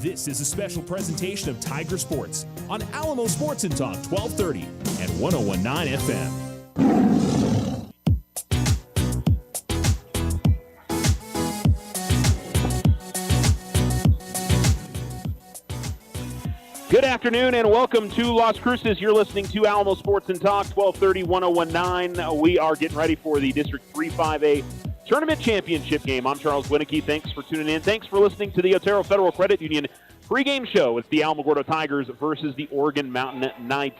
This is a special presentation of Tiger Sports on Alamo Sports and Talk 1230 and 101.9 FM. Good afternoon and welcome to Las Cruces. You're listening to Alamo Sports and Talk 1230, 101.9. We are getting ready for the District 3-5A Tournament Championship game. I'm Charles Winnicky. Thanks for tuning in. Thanks for listening to the Otero Federal Credit Union pregame show. It's the Alamogordo Tigers versus the Oregon Mountain Knights.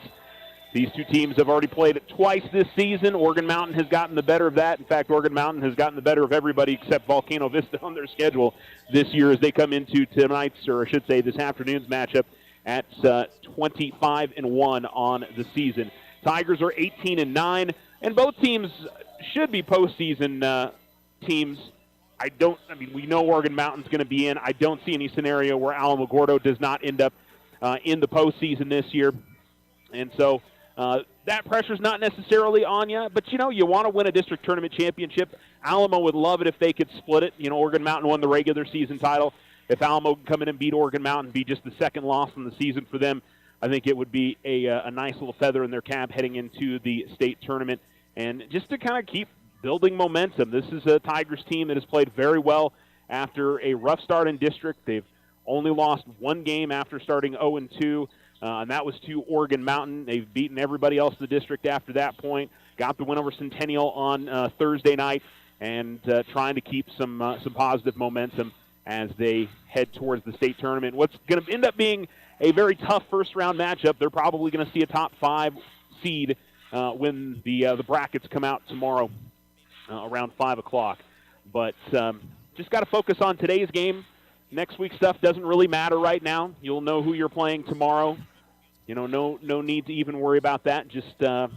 These two teams have already played twice this season. Oregon Mountain has gotten the better of that. In fact, Oregon Mountain has gotten the better of everybody except Volcano Vista on their schedule this year as they come into tonight's, or I should say this afternoon's matchup at 25-1 on the season. Tigers are 18-9, and both teams should be postseason teams. We know Oregon Mountain's going to be in. I don't see any scenario where Alamogordo does not end up in the postseason this year. And so that pressure's not necessarily on you, but you want to win a district tournament championship. Alamo would love it if they could split it. Oregon Mountain won the regular season title. If Alamo can come in and beat Oregon Mountain, be just the second loss in the season for them, I think it would be a nice little feather in their cap heading into the state tournament. And just to kind of keep building momentum, this is a Tigers team that has played very well after a rough start in district. They've only lost one game after starting 0-2, and that was to Oregon Mountain. They've beaten everybody else in the district after that point. Got the win over Centennial on Thursday night, and trying to keep some positive momentum as they head towards the state tournament. What's going to end up being a very tough first-round matchup. They're probably going to see a top 5 seed when the brackets come out tomorrow around 5 o'clock. But just got to focus on today's game. Next week's stuff doesn't really matter right now. You'll know who you're playing tomorrow. No need to even worry about that. Just I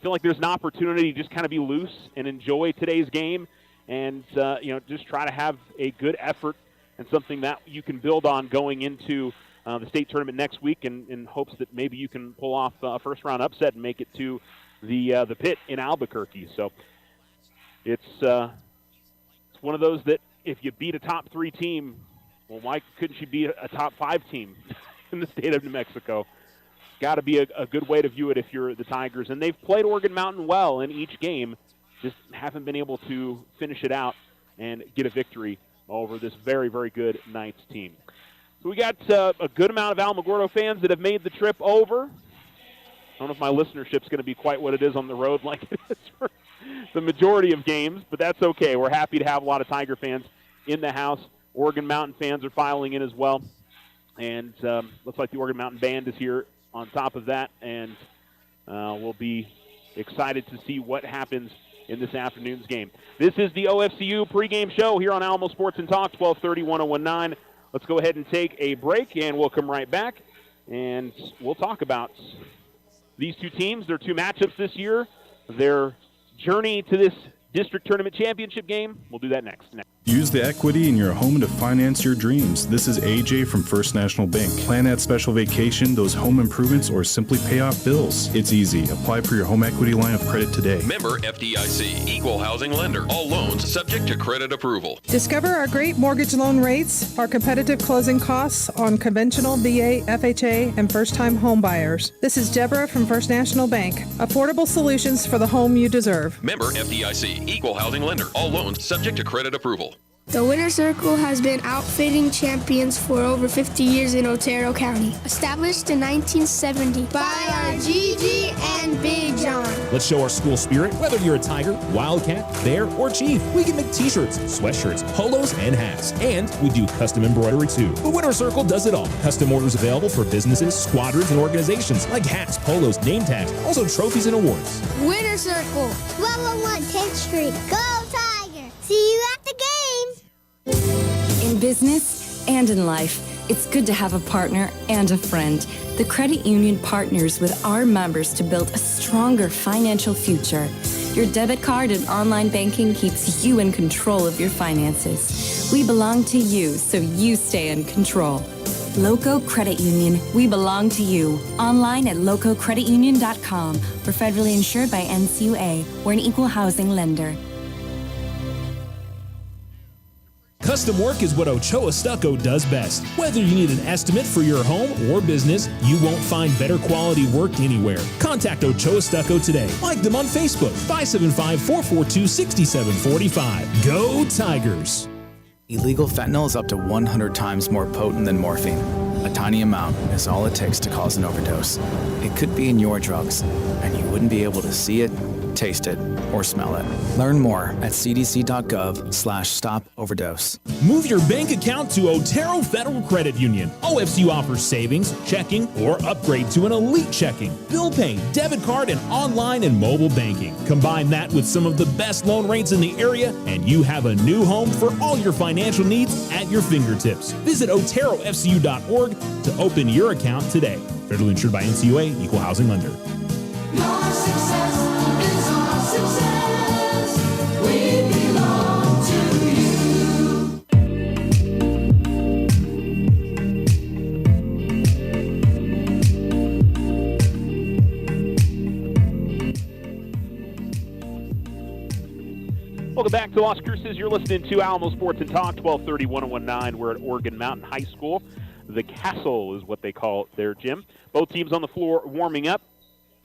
feel like there's an opportunity to just kind of be loose and enjoy today's game. And, just try to have a good effort and something that you can build on going into the state tournament next week in hopes that maybe you can pull off a first-round upset and make it to the pit in Albuquerque. So it's one of those that if you beat a top 3 team, well, why couldn't you beat a top 5 team in the state of New Mexico? Got to be a good way to view it if you're the Tigers. And they've played Oregon Mountain well in each game. Just haven't been able to finish it out and get a victory over this very, very good Knights team. So we got a good amount of Alamogordo fans that have made the trip over. I don't know if my listenership's going to be quite what it is on the road like it is for the majority of games, but that's okay. We're happy to have a lot of Tiger fans in the house. Oregon Mountain fans are filing in as well. And looks like the Oregon Mountain Band is here on top of that, and we'll be excited to see what happens in this afternoon's game. This is the OFCU pregame show here on Alamo Sports and Talk, 1230, 101.9. Let's go ahead and take a break, and we'll come right back, and we'll talk about these two teams, their 2 matchups this year, their journey to this district tournament championship game. We'll do that next. Use the equity in your home to finance your dreams. This is AJ from First National Bank. Plan that special vacation, those home improvements, or simply pay off bills. It's easy. Apply for your home equity line of credit today. Member FDIC, equal housing lender. All loans subject to credit approval. Discover our great mortgage loan rates, our competitive closing costs on conventional, VA, FHA, and first-time home buyers. This is Deborah from First National Bank. Affordable solutions for the home you deserve. Member FDIC, equal housing lender. All loans subject to credit approval. The Winter Circle has been outfitting champions for over 50 years in Otero County. Established in 1970 by our Gigi and Big John. Let's show our school spirit. Whether you're a Tiger, Wildcat, Bear, or Chief, we can make t-shirts, sweatshirts, polos, and hats. And we do custom embroidery too. The Winter Circle does it all. Custom orders available for businesses, squadrons, and organizations like hats, polos, name tags, also trophies and awards. Winter Circle, 1201 10th Street. Go Tiger! See you at the game! In business and in life, it's good to have a partner and a friend. The credit union partners with our members to build a stronger financial future. Your debit card and online banking keeps you in control of your finances. We belong to you, so you stay in control. Loco Credit Union, we belong to you. Online at lococreditunion.com. We're federally insured by NCUA. We're an equal housing lender. Custom work is what Ochoa Stucco does best. Whether you need an estimate for your home or business, you won't find better quality work anywhere. Contact Ochoa Stucco today. Like them on Facebook, 575-442-6745. Go Tigers! Illegal fentanyl is up to 100 times more potent than morphine. A tiny amount is all it takes to cause an overdose. It could be in your drugs, and you wouldn't be able to see it, taste it, or smell it. Learn more at cdc.gov/stop-overdose. Move your bank account to Otero Federal Credit Union. OFCU offers savings, checking, or upgrade to an elite checking, bill pay, debit card, and online and mobile banking. Combine that with some of the best loan rates in the area, and you have a new home for all your financial needs at your fingertips. Visit OteroFCU.org to open your account today. Federally insured by NCUA, Equal Housing Lender. Your success is our success. We belong to you. Welcome back to Las Cruces. You're listening to Alamo Sports and Talk, 1230 1019. We're at Oregon Mountain High School. The Castle is what they call their gym. Both teams on the floor warming up.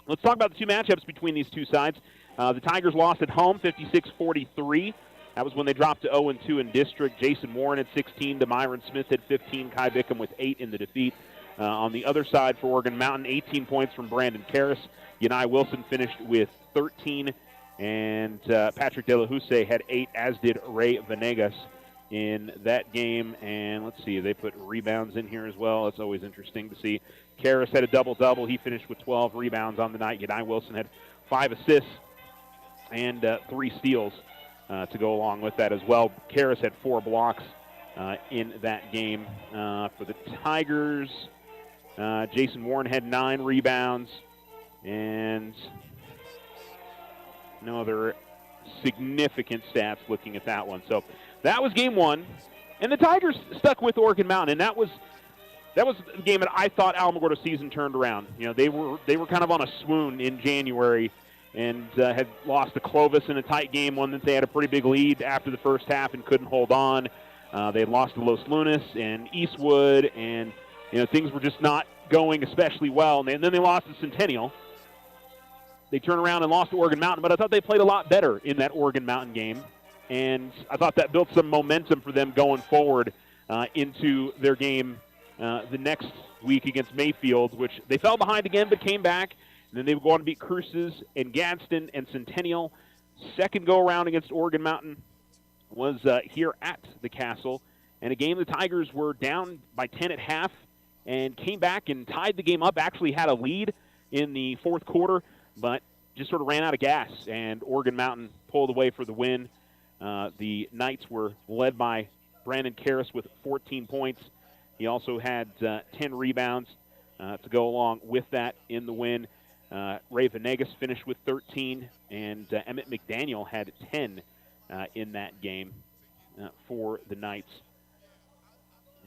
Let's talk about the two matchups between these two sides. The Tigers lost at home, 56-43. That was when they dropped to 0-2 in district. Jason Warren at 16, DeMyron Smith at 15, Kai Bickham with 8 in the defeat. On the other side for Oregon Mountain, 18 points from Brandon Karras. Yanai Wilson finished with 13, and Patrick De La Houssaye had 8, as did Ray Venegas in that game. And let's see, they put rebounds in here as well. That's always interesting to see. Karras had a double-double. He finished with 12 rebounds on the night. Yanai Wilson had 5 assists and 3 steals to go along with that as well. Karras had 4 blocks in that game. For the Tigers, Jason Warren had 9 rebounds and no other significant stats looking at that one. So that was game 1. And the Tigers stuck with Oregon Mountain, and that was a game that I thought Alamogordo season turned around. You know, they were kind of on a swoon in January and had lost to Clovis in a tight game, one that they had a pretty big lead after the first half and couldn't hold on. They had lost to Los Lunas and Eastwood, and things were just not going especially well. And then they lost to Centennial. They turned around and lost to Oregon Mountain, but I thought they played a lot better in that Oregon Mountain game, and I thought that built some momentum for them going forward into their game the next week against Mayfield, which they fell behind again but came back. And then they would go on to beat Cruces and Gadsden and Centennial. Second go-around against Oregon Mountain was here at the Castle. And a game the Tigers were down by 10 at half and came back and tied the game up, actually had a lead in the fourth quarter, but just sort of ran out of gas. And Oregon Mountain pulled away for the win. The Knights were led by Brandon Karras with 14 points. He also had 10 rebounds to go along with that in the win. Ray Venegas finished with 13, and Emmett McDaniel had 10 in that game for the Knights.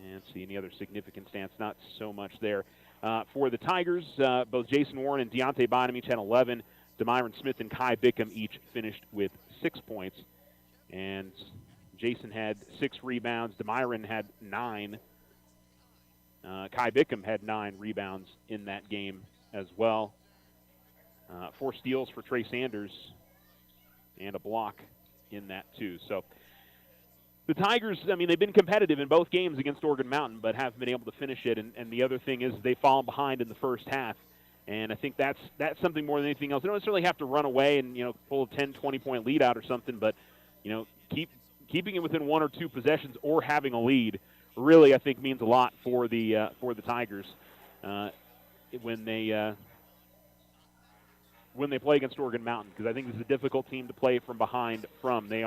And let's see, any other significant stats? Not so much there. For the Tigers, both Jason Warren and Deontay Bynum each had 11. DeMyron Smith and Kai Bickham each finished with 6 points. And Jason had 6 rebounds. DeMyron had 9. Kai Bickham had 9 rebounds in that game as well. 4 steals for Trey Sanders and a block in that too. So the Tigers, I mean, they've been competitive in both games against Oregon Mountain, but haven't been able to finish it. And the other thing is they've fallen behind in the first half. And I think that's something more than anything else. They don't necessarily have to run away and, pull a 10, 20-point lead out or something, but, keeping it within 1 or 2 possessions or having a lead really, I think, means a lot for the Tigers when they play against Oregon Mountain, because I think this is a difficult team to play from behind from. They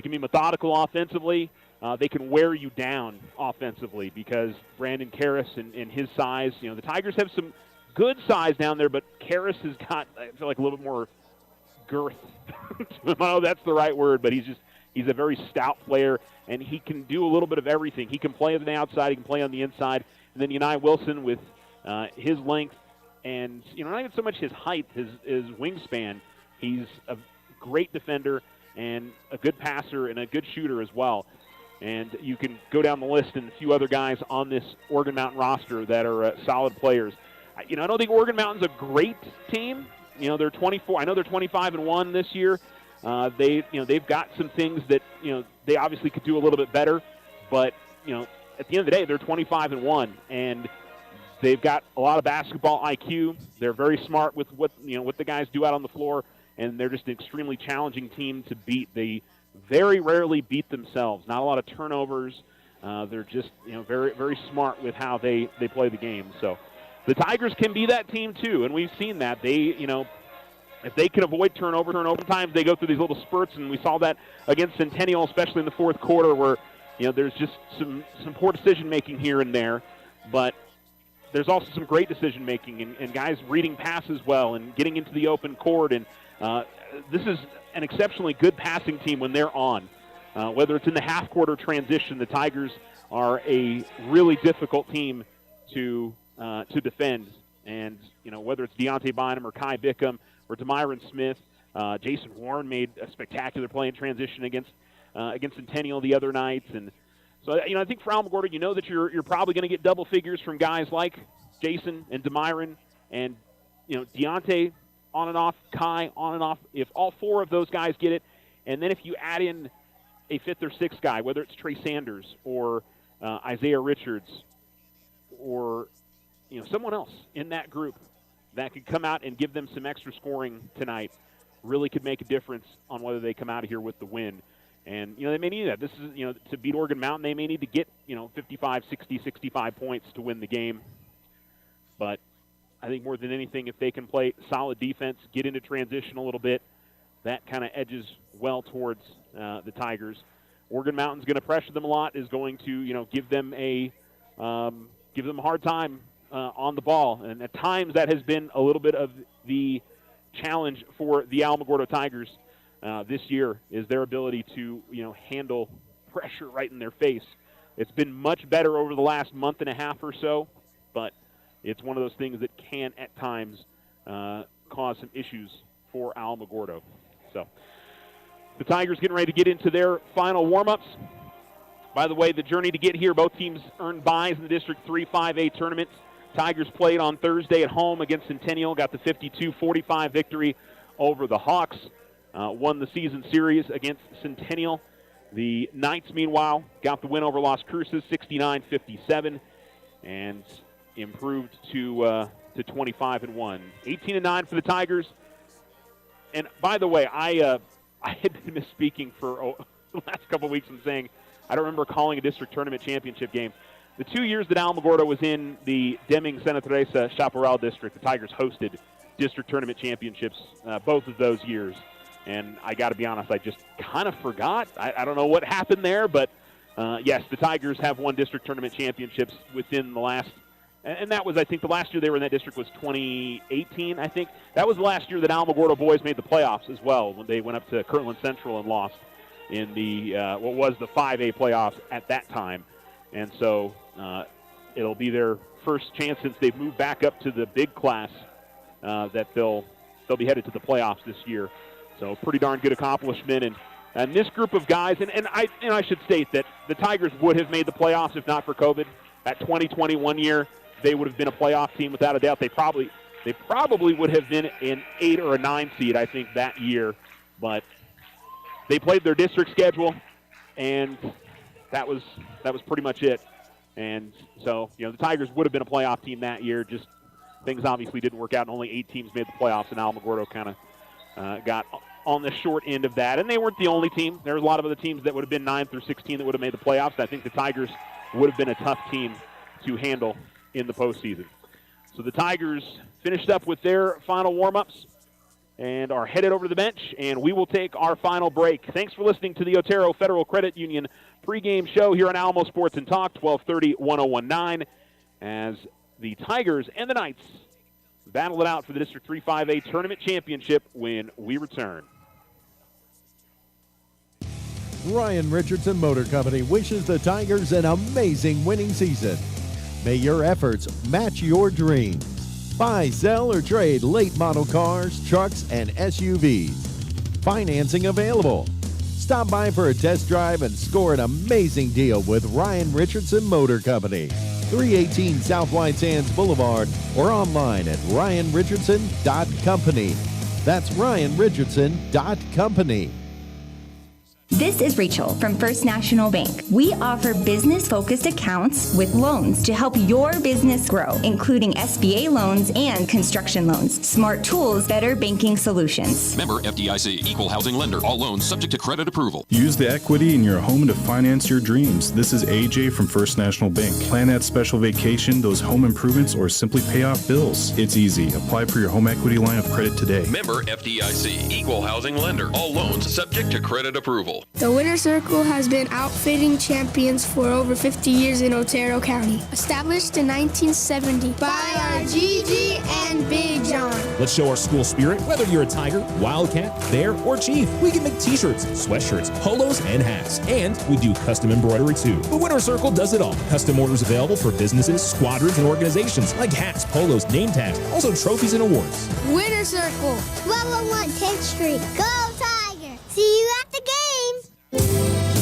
can be methodical offensively. They can wear you down offensively because Brandon Karras and his size, the Tigers have some good size down there, but Karras has got, I feel like, a little bit more girth. I don't know if that's the right word, but he's a very stout player, and he can do a little bit of everything. He can play on the outside, he can play on the inside, and then Yanai Wilson with his length and, not even so much his height, his wingspan. He's a great defender and a good passer and a good shooter as well. And you can go down the list and a few other guys on this Oregon Mountain roster that are solid players. I don't think Oregon Mountain's a great team. They're 24. I know they're 25-1 this year. They've got some things that they obviously could do a little bit better, but at the end of the day, they're 25-1, and they've got a lot of basketball IQ. They're very smart with what the guys do out on the floor, and they're just an extremely challenging team to beat. They very rarely beat themselves. Not a lot of turnovers. They're just very, very smart with how they play the game. So the Tigers can be that team too, and we've seen that. They if they can avoid turnover times, they go through these little spurts, and we saw that against Centennial, especially in the fourth quarter, where there's just some poor decision making here and there, but there's also some great decision making and guys reading passes well and getting into the open court. And this is an exceptionally good passing team when they're on. Whether it's in the half-quarter transition, the Tigers are a really difficult team to defend. And whether it's Deontay Bynum or Kai Bickham or Demyron Smith, Jason Warren made a spectacular play in transition against Centennial the other night. And so I think for Alamogordo, that you're probably going to get double figures from guys like Jason and Demyron and Deontay on and off, Kai on and off. If all four of those guys get it, and then if you add in a fifth or sixth guy, whether it's Trey Sanders or Isaiah Richards or someone else in that group that could come out and give them some extra scoring tonight, really could make a difference on whether they come out of here with the win. And they may need that. This is to beat Oregon Mountain, they may need to get 55, 60, 65 points to win the game. But I think more than anything, if they can play solid defense, get into transition a little bit, that kind of edges well towards the Tigers. Oregon Mountain's going to pressure them a lot, is going to give them a hard time on the ball, and at times that has been a little bit of the challenge for the Alamogordo Tigers this year, is their ability to handle pressure right in their face. It's been much better over the last month and a half or so, but it's one of those things that can, at times, cause some issues for Alamogordo. So the Tigers getting ready to get into their final warm-ups. By the way, the journey to get here, both teams earned byes in the District 3 5A tournament. Tigers played on Thursday at home against Centennial, got the 52-45 victory over the Hawks, won the season series against Centennial. The Knights, meanwhile, got the win over Las Cruces, 69-57, and improved to 25-1. 18-9 for the Tigers. And by the way, I had been misspeaking for the last couple of weeks and saying I don't remember calling a district tournament championship game. The 2 years that Alamogordo was in the Deming-Santa Teresa Chaparral district, the Tigers hosted district tournament championships both of those years. And I got to be honest, I just kind of forgot. I don't know what happened there, but yes, the Tigers have won district tournament championships within the last. And that was, I think, the last year they were in that district was 2018, I think. That was the last year that Alamogordo boys made the playoffs as well, when they went up to Kirtland Central and lost in the what was the 5A playoffs at that time. And so it'll be their first chance since they've moved back up to the big class that they'll be headed to the playoffs this year. So pretty darn good accomplishment. And this group of guys, and I should state that the Tigers would have made the playoffs if not for COVID. That 2021 year, they would have been a playoff team without a doubt. They probably would have been an 8 or a 9 seed, I think, that year. But they played their district schedule, and that was pretty much it. And so, the Tigers would have been a playoff team that year. Just things obviously didn't work out, and only 8 teams made the playoffs, and Alamogordo kind of got on the short end of that. And they weren't the only team. There were a lot of other teams that would have been 9 through 16 that would have made the playoffs. I think the Tigers would have been a tough team to handle in the postseason. So the Tigers finished up with their final warm-ups and are headed over to the bench, and we will take our final break. Thanks for listening to the Otero Federal Credit Union pregame show here on Alamo Sports and Talk, 1230-1019, as the Tigers and the Knights battle it out for the District 3 5A Tournament Championship when we return. Ryan Richardson Motor Company wishes the Tigers an amazing winning season. May your efforts match your dreams. Buy, sell, or trade late model cars, trucks, and SUVs. Financing available. Stop by for a test drive and score an amazing deal with Ryan Richardson Motor Company. 318 South White Sands Boulevard or online at ryanrichardson.company. That's ryanrichardson.company. This is Rachel from First National Bank. We offer business-focused accounts with loans to help your business grow, including SBA loans and construction loans. Smart tools, better banking solutions. Member FDIC, equal housing lender. All loans subject to credit approval. Use the equity in your home to finance your dreams. This is AJ from First National Bank. Plan that special vacation, those home improvements, or simply pay off bills. It's easy. Apply for your home equity line of credit today. Member FDIC, equal housing lender. All loans subject to credit approval. The Winter Circle has been outfitting champions for over 50 years in Otero County. Established in 1970 by our Gigi and Big John. Let's show our school spirit. Whether you're a Tiger, Wildcat, Bear, or Chief, we can make t-shirts, sweatshirts, polos, and hats. And we do custom embroidery too. The Winter Circle does it all. Custom orders available for businesses, squadrons, and organizations like hats, polos, name tags, also trophies and awards. Winter Circle, 1201 10th Street. Go Tiger! See you at the game!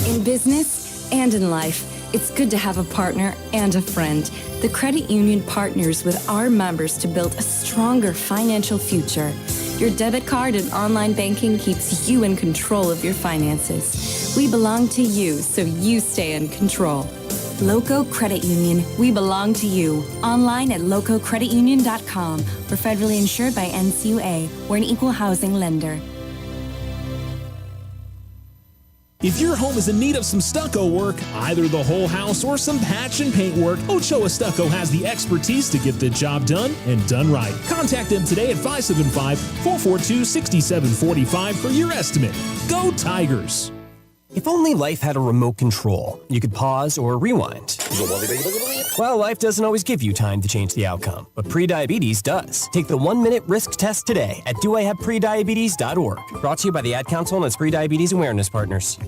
In business and in life, it's good to have a partner and a friend. The credit union partners with our members to build a stronger financial future. Your debit card and online banking keeps you in control of your finances. We belong to you, so you stay in control. Loco Credit Union, we belong to you. Online at lococreditunion.com. We're federally insured by NCUA. We're an equal housing lender. If your home is in need of some stucco work, either the whole house or some patch and paint work, Ochoa Stucco has the expertise to get the job done and done right. Contact them today at 575-442-6745 for your estimate. Go Tigers! If only life had a remote control, you could pause or rewind. Well, life doesn't always give you time to change the outcome, but prediabetes does. Take the 1-minute risk test today at doihaveprediabetes.org. Brought to you by the Ad Council and its Prediabetes Awareness Partners.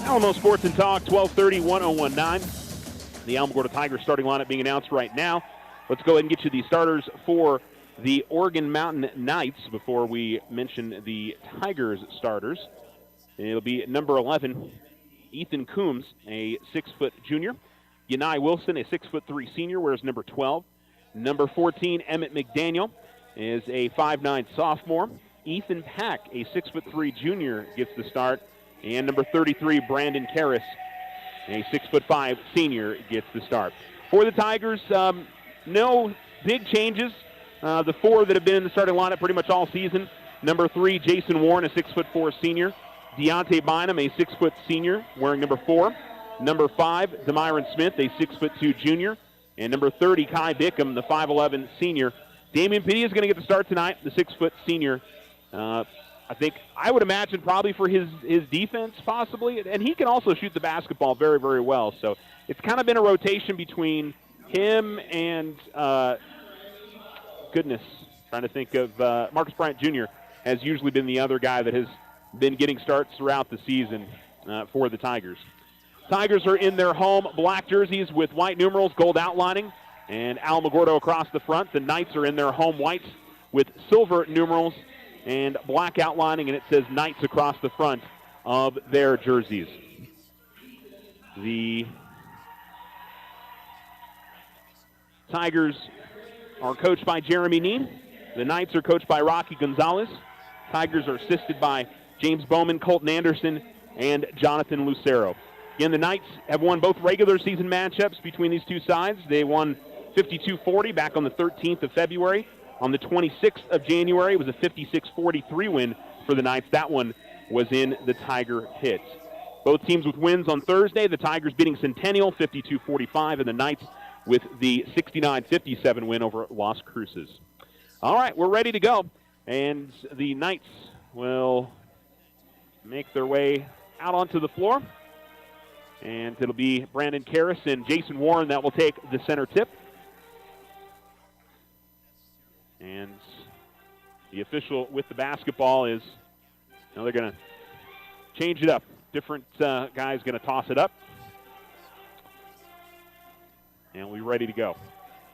Alamo Sports and Talk, 1230-1019. The Alamogordo Tigers starting lineup being announced right now. Let's go ahead and get you the starters for the Oregon Mountain Knights before we mention the Tigers starters. It'll be number 11, Ethan Coombs, a 6-foot junior. Yanai Wilson, a 6'3" senior, wears number 12. Number 14, Emmett McDaniel, is a 5'9" sophomore. Ethan Pack, a 6'3" junior, gets the start. And number 33, Brandon Karras, a 6'5" senior, gets the start. For the Tigers, no big changes. The four that have been in the starting lineup pretty much all season. Number 3, Jason Warren, a 6'4" senior. Deontay Bynum, a 6' senior, wearing number 4. Number 5, Demyron Smith, a 6'2" junior. And number 30, Kai Bickham, the 5'11" senior. Damian Padilla is going to get the start tonight, the 6' senior. I would imagine probably for his defense possibly, and he can also shoot the basketball very, very well. So it's kind of been a rotation between him and, trying to think of Marcus Bryant Jr. has usually been the other guy that has been getting starts throughout the season for the Tigers. Tigers are in their home black jerseys with white numerals, gold outlining, and Alamogordo across the front. The Knights are in their home whites with silver numerals and black outlining, and it says Knights across the front of their jerseys. The Tigers are coached by Jeremy Neen. The Knights are coached by Rocky Gonzalez. Tigers are assisted by James Bowman, Colton Anderson, and Jonathan Lucero. Again, the Knights have won both regular season matchups between these two sides. They won 52-40 back on the 13th of February. On the 26th of January, it was a 56-43 win for the Knights. That one was in the Tiger pit. Both teams with wins on Thursday. The Tigers beating Centennial 52-45, and the Knights with the 69-57 win over Las Cruces. All right, we're ready to go. And the Knights will make their way out onto the floor. And it'll be Brandon Karras and Jason Warren that will take the center tip. And the official with the basketball is, they're going to change it up. different guy's going to toss it up. And we're ready to go.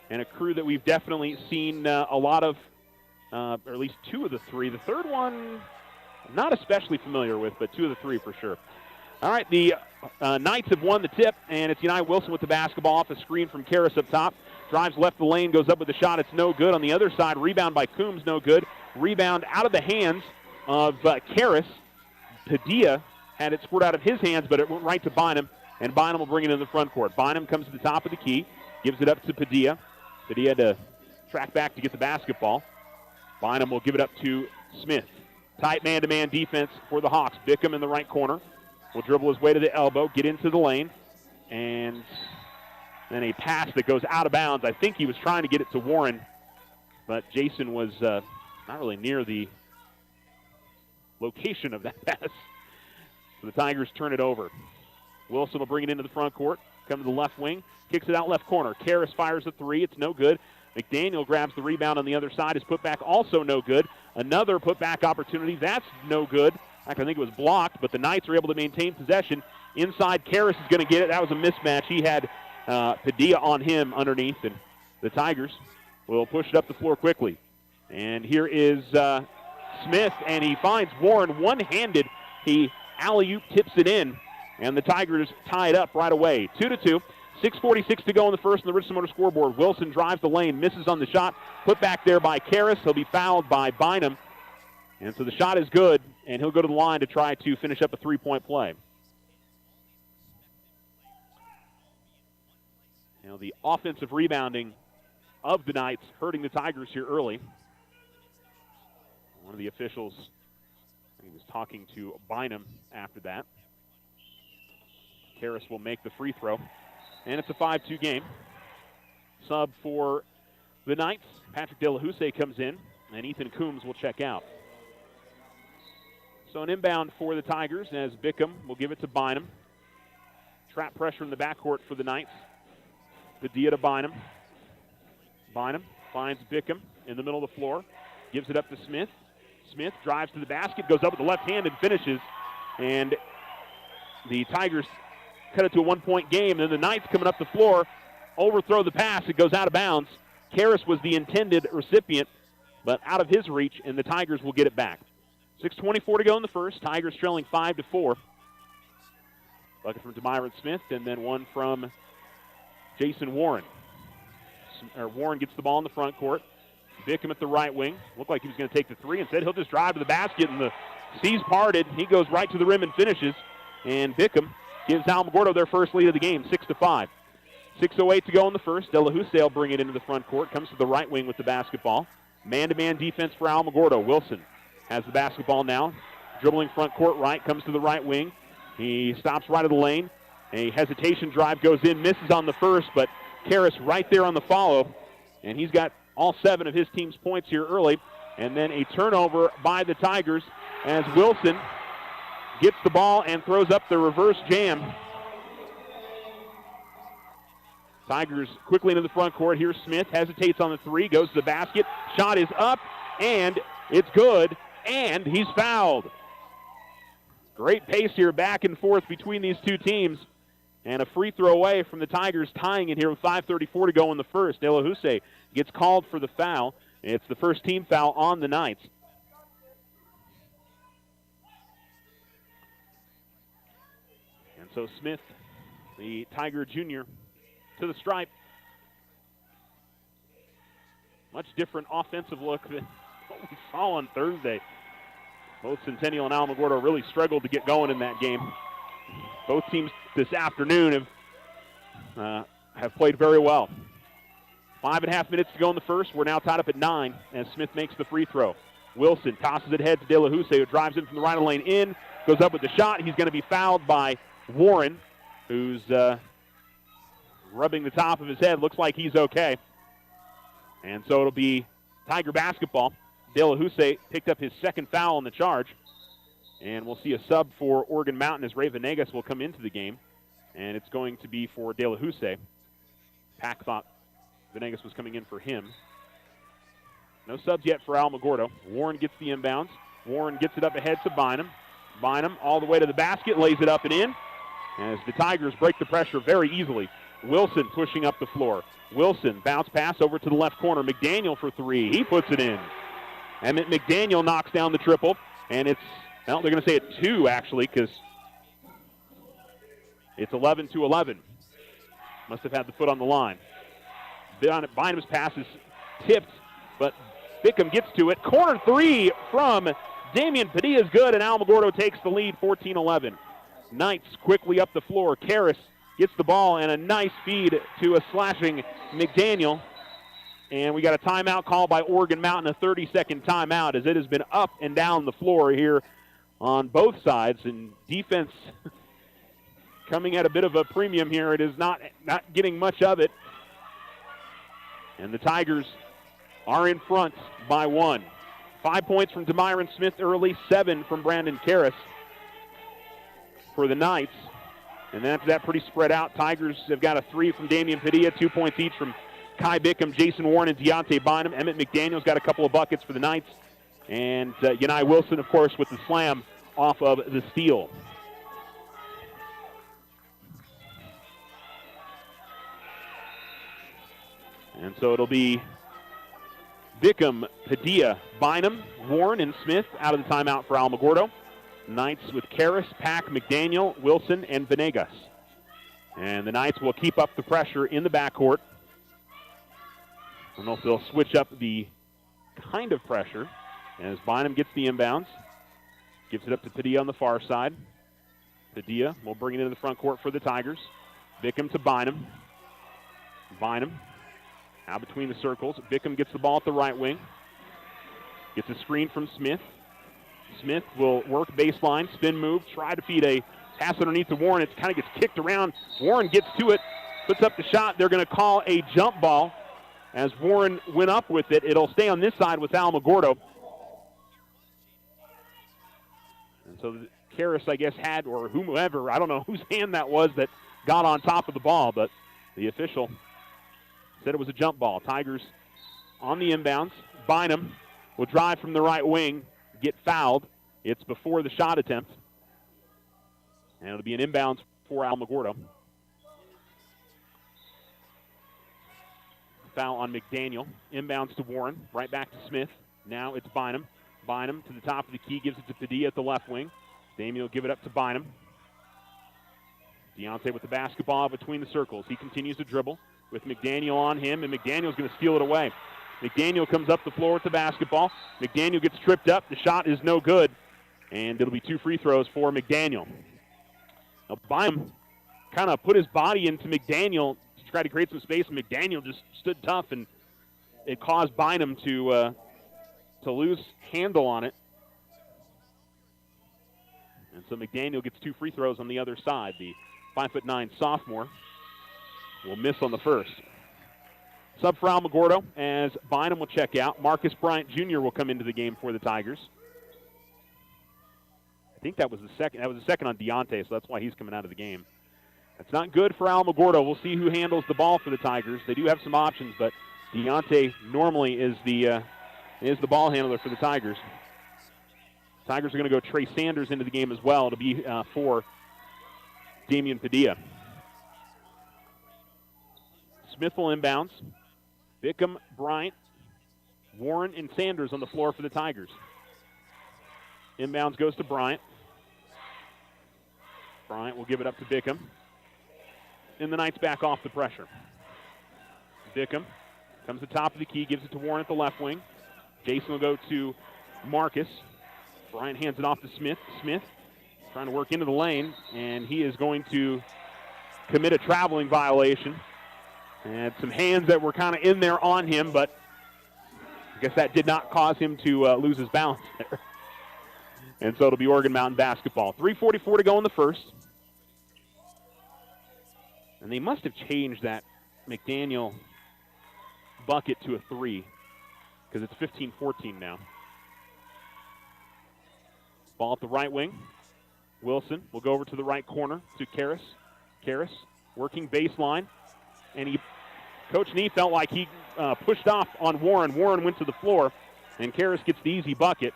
And a crew that we've definitely seen a lot of, or at least two of the three. The third one, I'm not especially familiar with, but two of the three for sure. All right, the Knights have won the tip, and it's United Wilson with the basketball off a screen from Karras up top. Drives left the lane, goes up with the shot. It's no good. On the other side, rebound by Coombs, no good. Rebound out of the hands of Karras. Padilla had it squirt out of his hands, but it went right to Bynum, and Bynum will bring it in the front court. Bynum comes to the top of the key, gives it up to Padilla. Padilla to track back to get the basketball. Bynum will give it up to Smith. Tight man-to-man defense for the Hawks. Bickham in the right corner will dribble his way to the elbow, get into the lane, and then a pass that goes out of bounds. I think he was trying to get it to Warren, but Jason was not really near the location of that pass. So the Tigers turn it over. Wilson will bring it into the front court, come to the left wing, kicks it out left corner. Karras fires a three. It's no good. McDaniel grabs the rebound on the other side. His putback also no good. Another putback opportunity. That's no good. I think it was blocked, but the Knights are able to maintain possession. Inside, Karras is going to get it. That was a mismatch. He had Padilla on him underneath, and the Tigers will push it up the floor quickly. And here is Smith, and he finds Warren one-handed. He alley-oop tips it in, and the Tigers tie it up right away. 2-2. 6:46 to go in the first on the Richland Motor scoreboard. Wilson drives the lane, misses on the shot. Put back there by Karras. He'll be fouled by Bynum. And so the shot is good, and he'll go to the line to try to finish up a three-point play. Now the offensive rebounding of the Knights hurting the Tigers here early. One of the officials, he was talking to Bynum after that. Karras will make the free throw. And it's a 5-2 game. Sub for the Knights. Patrick De La Houssaye comes in, and Ethan Coombs will check out. So an inbound for the Tigers as Bickham will give it to Bynum. Trap pressure in the backcourt for the Knights. Padilla to Bynum. Bynum finds Bickham in the middle of the floor. Gives it up to Smith. Smith drives to the basket, goes up with the left hand and finishes. And the Tigers cut it to a one-point game. Then the Knights coming up the floor, overthrow the pass. It goes out of bounds. Karras was the intended recipient, but out of his reach, and the Tigers will get it back. 6:24 to go in the first. Tigers trailing 5-4. Bucket from Demyron Smith, and then one from Jason Warren. Warren gets the ball in the front court. Bickham at the right wing. Looked like he was going to take the three. Instead, he'll just drive to the basket, and the seas parted. He goes right to the rim and finishes. And Bickham gives Alamogordo their first lead of the game, 6-5. 6:08 to go in the first. De La Houssaye will bring it into the front court. Comes to the right wing with the basketball. Man-to-man defense for Alamogordo. Wilson has the basketball now. Dribbling front court right. Comes to the right wing. He stops right of the lane. A hesitation drive goes in. Misses on the first, but Karras right there on the follow. And he's got all 7 of his team's points here early. And then a turnover by the Tigers as Wilson gets the ball and throws up the reverse jam. Tigers quickly into the front court. Here's Smith, hesitates on the three, goes to the basket. Shot is up, and it's good, and he's fouled. Great pace here back and forth between these two teams. And a free throw away from the Tigers, tying it here with 5:34 to go in the first. De La Houssaye gets called for the foul. It's the first team foul on the Knights. And so Smith, the Tiger junior, to the stripe. Much different offensive look than what we saw on Thursday. Both Centennial and Alamogordo really struggled to get going in that game. Both teams this afternoon have played very well. 5.5 minutes to go in the first. We're now tied up at 9 as Smith makes the free throw. Wilson tosses it ahead to De La Houssaye, who drives in from the right of the lane in, goes up with the shot. He's going to be fouled by Warren, who's rubbing the top of his head. Looks like he's okay. And so it'll be Tiger basketball. De La Houssaye picked up his second foul on the charge. And we'll see a sub for Oregon Mountain as Ray Venegas will come into the game. And it's going to be for De La Houssaye. Pack thought Venegas was coming in for him. No subs yet for Alamogordo. Warren gets the inbounds. Warren gets it up ahead to Bynum. Bynum all the way to the basket, lays it up and in, as the Tigers break the pressure very easily. Wilson pushing up the floor. Wilson, bounce pass over to the left corner. McDaniel for three. He puts it in. Emmett McDaniel knocks down the triple, and it's, well, they're going to say it 2, actually, because it's 11-11. Must have had the foot on the line. Bynum's pass is tipped, but Bickham gets to it. Corner three from Damian Padilla is good, and Alamogordo takes the lead, 14-11. Knights quickly up the floor. Karras gets the ball, and a nice feed to a slashing McDaniel. And we got a timeout call by Oregon Mountain, a 30-second timeout, as it has been up and down the floor here on both sides. And defense coming at a bit of a premium here. It is not getting much of it. And the Tigers are in front by 1. 5 points from Demyron Smith early, 7 from Brandon Karras for the Knights. And after that, pretty spread out. Tigers have got a 3 from Damian Padilla, 2 points each from Kai Bickham, Jason Warren, and Deontay Bynum. Emmett McDaniel's got a couple of buckets for the Knights. And Yanai Wilson, of course, with the slam off of the steal. And so it'll be Bickham, Padilla, Bynum, Warren, and Smith out of the timeout for Alamogordo. Knights with Karras, Pack, McDaniel, Wilson, and Venegas. And the Knights will keep up the pressure in the backcourt. I don't know if they'll switch up the kind of pressure as Bynum gets the inbounds. Gives it up to Padilla on the far side. Padilla will bring it into the front court for the Tigers. Bickham to Bynum. Bynum out between the circles. Bickham gets the ball at the right wing. Gets a screen from Smith. Smith will work baseline, spin move, try to feed a pass underneath to Warren. It kind of gets kicked around. Warren gets to it, puts up the shot. They're going to call a jump ball. As Warren went up with it, it'll stay on this side with Alamogordo. And so Karras, I guess, had, or whomever, I don't know whose hand that was that got on top of the ball, but the official said it was a jump ball. Tigers on the inbounds. Bynum will drive from the right wing, get fouled. It's before the shot attempt. And it'll be an inbounds for Alamogordo. Foul on McDaniel. Inbounds to Warren. Right back to Smith. Now it's Bynum. Bynum to the top of the key. Gives it to Padilla at the left wing. Damian will give it up to Bynum. Deontay with the basketball between the circles. He continues to dribble with McDaniel on him, and McDaniel's going to steal it away. McDaniel comes up the floor with the basketball. McDaniel gets tripped up. The shot is no good, and it'll be 2 free throws for McDaniel. Now, Bynum kind of put his body into McDaniel to try to create some space. McDaniel just stood tough, and it caused Bynum to lose handle on it. And so McDaniel gets 2 free throws on the other side. The 5'9" sophomore will miss on the first. Sub for Alamogordo as Bynum will check out. Marcus Bryant Jr. will come into the game for the Tigers. I think that was the second. That was the second on Deontay, so that's why he's coming out of the game. That's not good for Alamogordo. We'll see who handles the ball for the Tigers. They do have some options, but Deontay normally is the ball handler for the Tigers. Tigers are going to go Trey Sanders into the game as well to be for Damian Padilla. Smith will inbounds. Bickham, Bryant, Warren, and Sanders on the floor for the Tigers. Inbounds goes to Bryant. Bryant will give it up to Bickham. And the Knights back off the pressure. Bickham comes to the top of the key, gives it to Warren at the left wing. Jason will go to Marcus. Bryant hands it off to Smith. Smith trying to work into the lane, and he is going to commit a traveling violation. And some hands that were kind of in there on him, but I guess that did not cause him to lose his balance there. And so it'll be Oregon Mountain basketball. 3:44 to go in the first. And they must have changed that McDaniel bucket to a 3 because it's 15-14 now. Ball at the right wing. Wilson will go over to the right corner to Karras. Karras working baseline. And Coach Nee felt like he pushed off on Warren. Warren went to the floor, and Karras gets the easy bucket.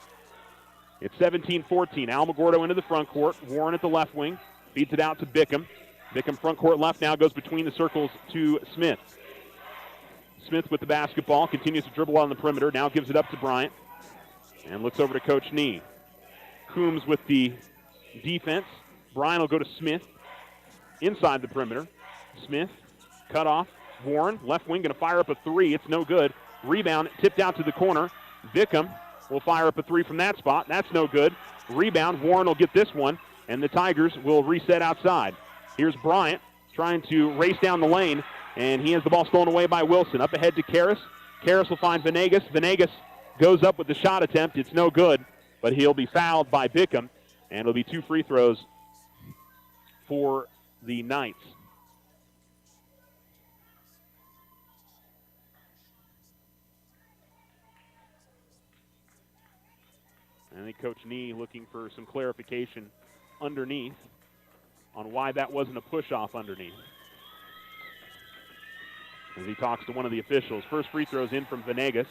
It's 17-14. Alamogordo into the front court. Warren at the left wing. Feeds it out to Bickham. Bickham front court left now, goes between the circles to Smith. Smith with the basketball, continues to dribble on the perimeter, now gives it up to Bryant. And looks over to Coach Nee. Coombs with the defense. Bryant will go to Smith inside the perimeter. Smith, cut off. Warren, left wing, going to fire up a three. It's no good. Rebound, tipped out to the corner. Bickham will fire up a three from that spot. That's no good. Rebound, Warren will get this one, and the Tigers will reset outside. Here's Bryant trying to race down the lane, and he has the ball stolen away by Wilson. Up ahead to Karras. Karras will find Venegas. Venegas goes up with the shot attempt. It's no good, but he'll be fouled by Bickham, and it'll be 2 free throws for the Knights. I think Coach Nee looking for some clarification underneath on why that wasn't a push-off underneath. As he talks to one of the officials. First free throw's in from Venegas.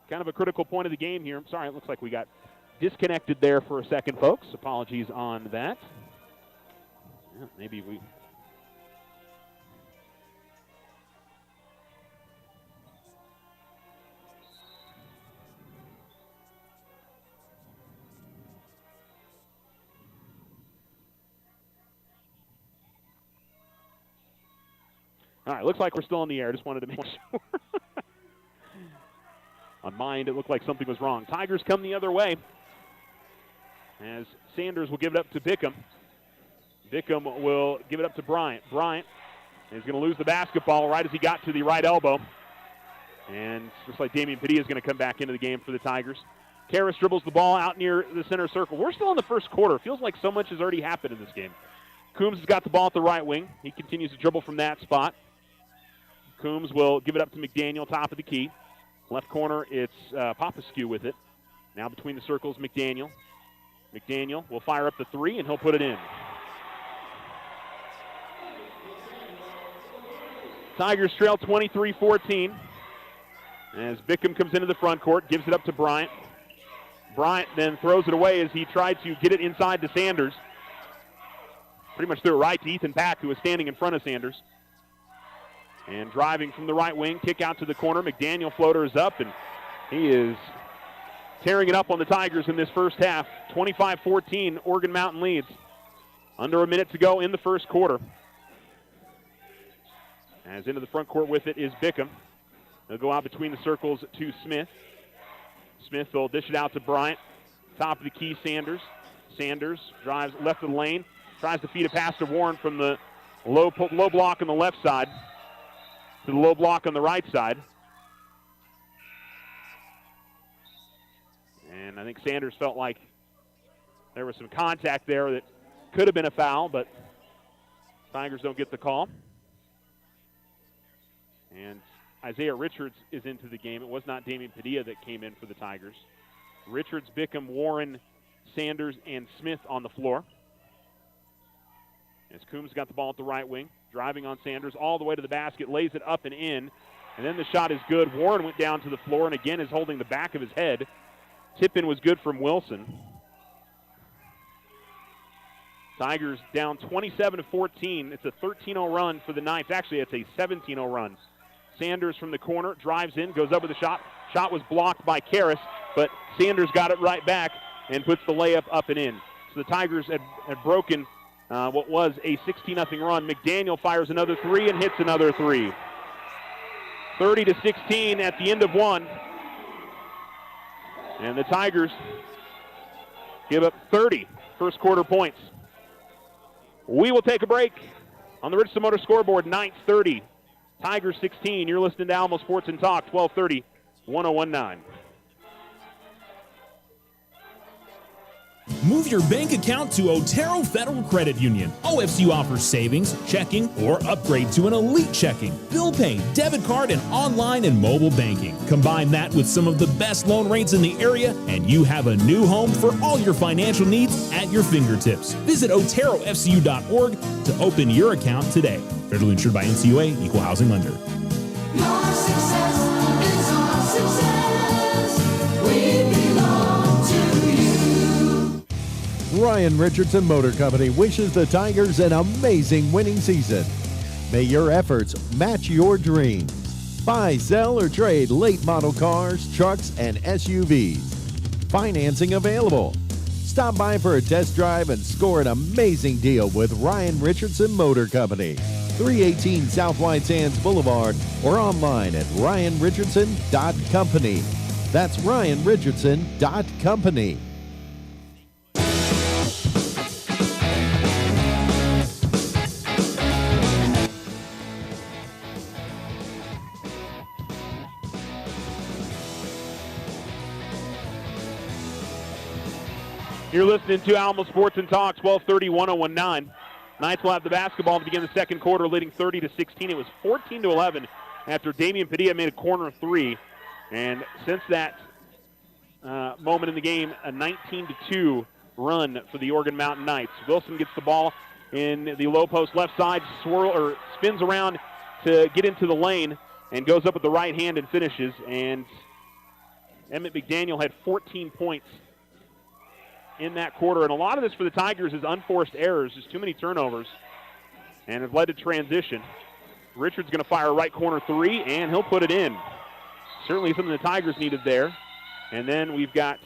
Kind of a critical point of the game here. I'm sorry, it looks like we got disconnected there for a second, folks. Apologies on that. Yeah, maybe we... All right, looks like we're still on the air. Just wanted to make sure. On mind, it looked like something was wrong. Tigers come the other way as Sanders will give it up to Bickham. Bickham will give it up to Bryant. Bryant is going to lose the basketball right as he got to the right elbow. And looks like Damian Padilla is going to come back into the game for the Tigers. Karras dribbles the ball out near the center circle. We're still in the first quarter. Feels like so much has already happened in this game. Coombs has got the ball at the right wing. He continues to dribble from that spot. Coombs will give it up to McDaniel, top of the key. Left corner, it's Popescu with it. Now between the circles, McDaniel. McDaniel will fire up the three, and he'll put it in. Tigers trail 23-14 as Bickham comes into the front court, gives it up to Bryant. Bryant then throws it away as he tried to get it inside to Sanders. Pretty much threw it right to Ethan Pack, who was standing in front of Sanders. And driving from the right wing, kick out to the corner. McDaniel floater is up, and he is tearing it up on the Tigers in this first half. 25-14, Oregon Mountain leads. Under a minute to go in the first quarter. As into the front court with it is Bickham. They'll go out between the circles to Smith. Smith will dish it out to Bryant. Top of the key, Sanders. Sanders drives left of the lane, tries to feed a pass to Warren from the low block on the left side to the low block on the right side. And I think Sanders felt like there was some contact there that could have been a foul, but Tigers don't get the call. And Isaiah Richards is into the game. It was not Damian Padilla that came in for the Tigers. Richards, Bickham, Warren, Sanders, and Smith on the floor. As Coombs got the ball at the right wing, driving on Sanders all the way to the basket, lays it up and in, and then the shot is good. Warren went down to the floor and again is holding the back of his head. Tip-in was good from Wilson. Tigers down 27-14. It's a 13-0 run for the Knights. Actually, it's a 17-0 run. Sanders from the corner, drives in, goes up with a shot. Shot was blocked by Karras, but Sanders got it right back and puts the layup up and in. So the Tigers had broken what was a 16-0 run. McDaniel fires another three and hits another three. 30-16 at the end of one. And the Tigers give up 30 first quarter points. We will take a break on the Richardson Motor scoreboard. Knights 30, Tigers 16. You're listening to Alamo Sports and Talk, 1230, 1019. Move your bank account to Otero Federal Credit Union. OFCU offers savings, checking, or upgrade to an elite checking, bill pay, debit card, and online and mobile banking. Combine that with some of the best loan rates in the area, and you have a new home for all your financial needs at your fingertips. Visit OteroFCU.org to open your account today. Federally insured by NCUA, Equal Housing Lender. Your success is our success. We belong to you. Ryan Richardson Motor Company wishes the Tigers an amazing winning season. May your efforts match your dreams. Buy, sell, or trade late model cars, trucks, and SUVs. Financing available. Stop by for a test drive and score an amazing deal with Ryan Richardson Motor Company. 318 South White Sands Boulevard or online at ryanrichardson.company. That's ryanrichardson.company. You're listening to Alamo Sports and Talk, 1230, 1019. Knights will have the basketball to begin the second quarter, leading 30-16. It was 14-11 after Damian Padilla made a corner three. And since that moment in the game, a 19-2 run for the Oregon Mountain Knights. Wilson gets the ball in the low post left side, spins around to get into the lane and goes up with the right hand and finishes. And Emmett McDaniel had 14 points in that quarter. And a lot of this for the Tigers is unforced errors, just too many turnovers, and have led to transition. Richards going to fire a right corner three, and he'll put it in. Certainly something the Tigers needed there. And then we've got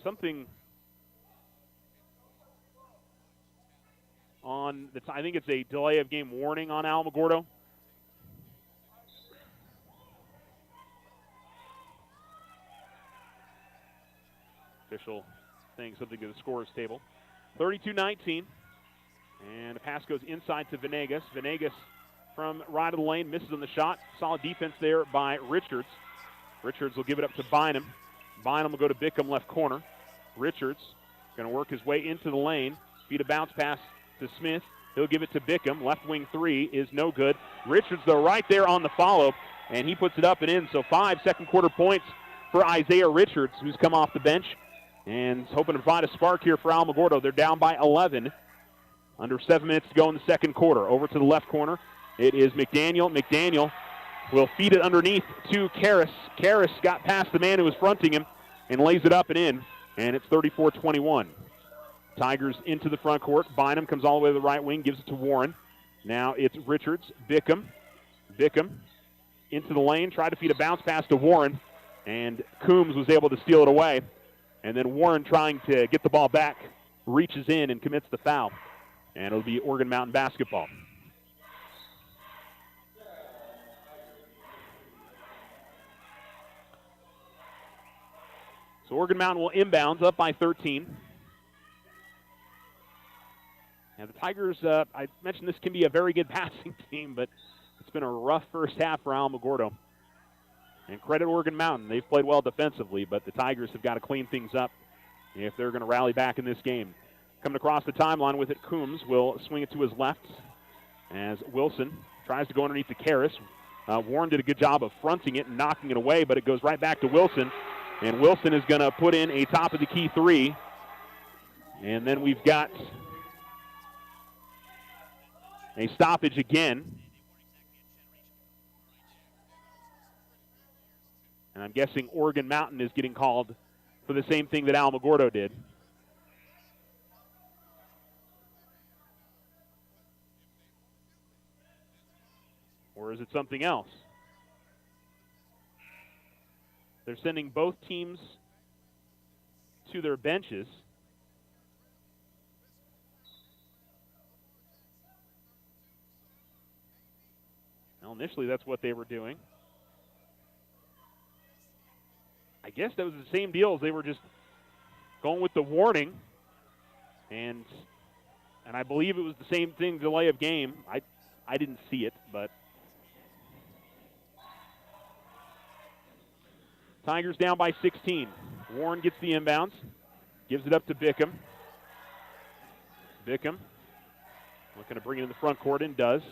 something on the I think it's a delay of game warning on Alamogordo. Official saying something to the scorer's table. 32-19. And the pass goes inside to Venegas. Venegas from right of the lane, misses on the shot. Solid defense there by Richards. Richards will give it up to Bynum. Bynum will go to Bickham, left corner. Richards going to work his way into the lane. Feed a bounce pass to Smith. He'll give it to Bickham. Left wing three is no good. Richards, though, right there on the follow, and he puts it up and in. So 5 second quarter points for Isaiah Richards, who's come off the bench and hoping to provide a spark here for Alamogordo. They're down by 11. Under 7 minutes to go in the second quarter. Over to the left corner. It is McDaniel. McDaniel will feed it underneath to Karras. Karras got past the man who was fronting him and lays it up and in. And it's 34-21. Tigers into the front court. Bynum comes all the way to the right wing, gives it to Warren. Now it's Richards. Bickham. Bickham into the lane. Tried to feed a bounce pass to Warren. And Coombs was able to steal it away. And then Warren, trying to get the ball back, reaches in and commits the foul. And it'll be Oregon Mountain basketball. So Oregon Mountain will inbounds up by 13. Now the Tigers, I mentioned this can be a very good passing team, but it's been a rough first half for Alamogordo. And credit Oregon Mountain. They've played well defensively, but the Tigers have got to clean things up if they're going to rally back in this game. Coming across the timeline with it, Coombs will swing it to his left as Wilson tries to go underneath the Karras. Warren did a good job of fronting it and knocking it away, but it goes right back to Wilson. And Wilson is going to put in a top-of-the-key three. And then we've got a stoppage again. And I'm guessing Oregon Mountain is getting called for the same thing that Alamogordo did. Or is it something else? They're sending both teams to their benches. Well, initially that's what they were doing. I guess that was the same deal as they were just going with the warning. And I believe it was the same thing, delay of game. I didn't see it, but Tigers down by 16. Warren gets the inbounds, gives it up to Bickham. Bickham looking to bring it in the front court and does.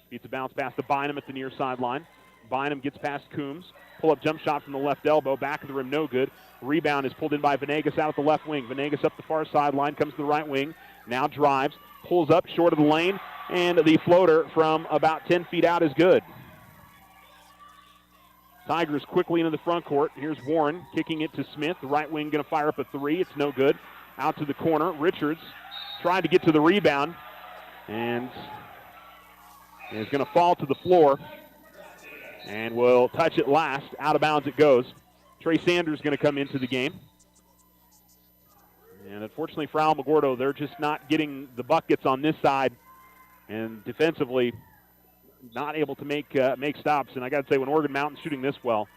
Beats a bounce pass to Bynum at the near sideline. Bynum gets past Coombs. Pull-up jump shot from the left elbow. Back of the rim, no good. Rebound is pulled in by Venegas out at the left wing. Venegas up the far sideline, comes to the right wing. Now drives, pulls up short of the lane, and the floater from about 10 feet out is good. Tigers quickly into the front court. Here's Warren kicking it to Smith. The right wing going to fire up a three. It's no good. Out to the corner. Richards trying to get to the rebound and is going to fall to the floor and will touch it last. Out of bounds it goes. Trey Sanders going to come into the game. And unfortunately for Alamogordo, they're just not getting the buckets on this side. And defensively, not able to make stops. And I got to say, when Oregon Mountain's shooting this well,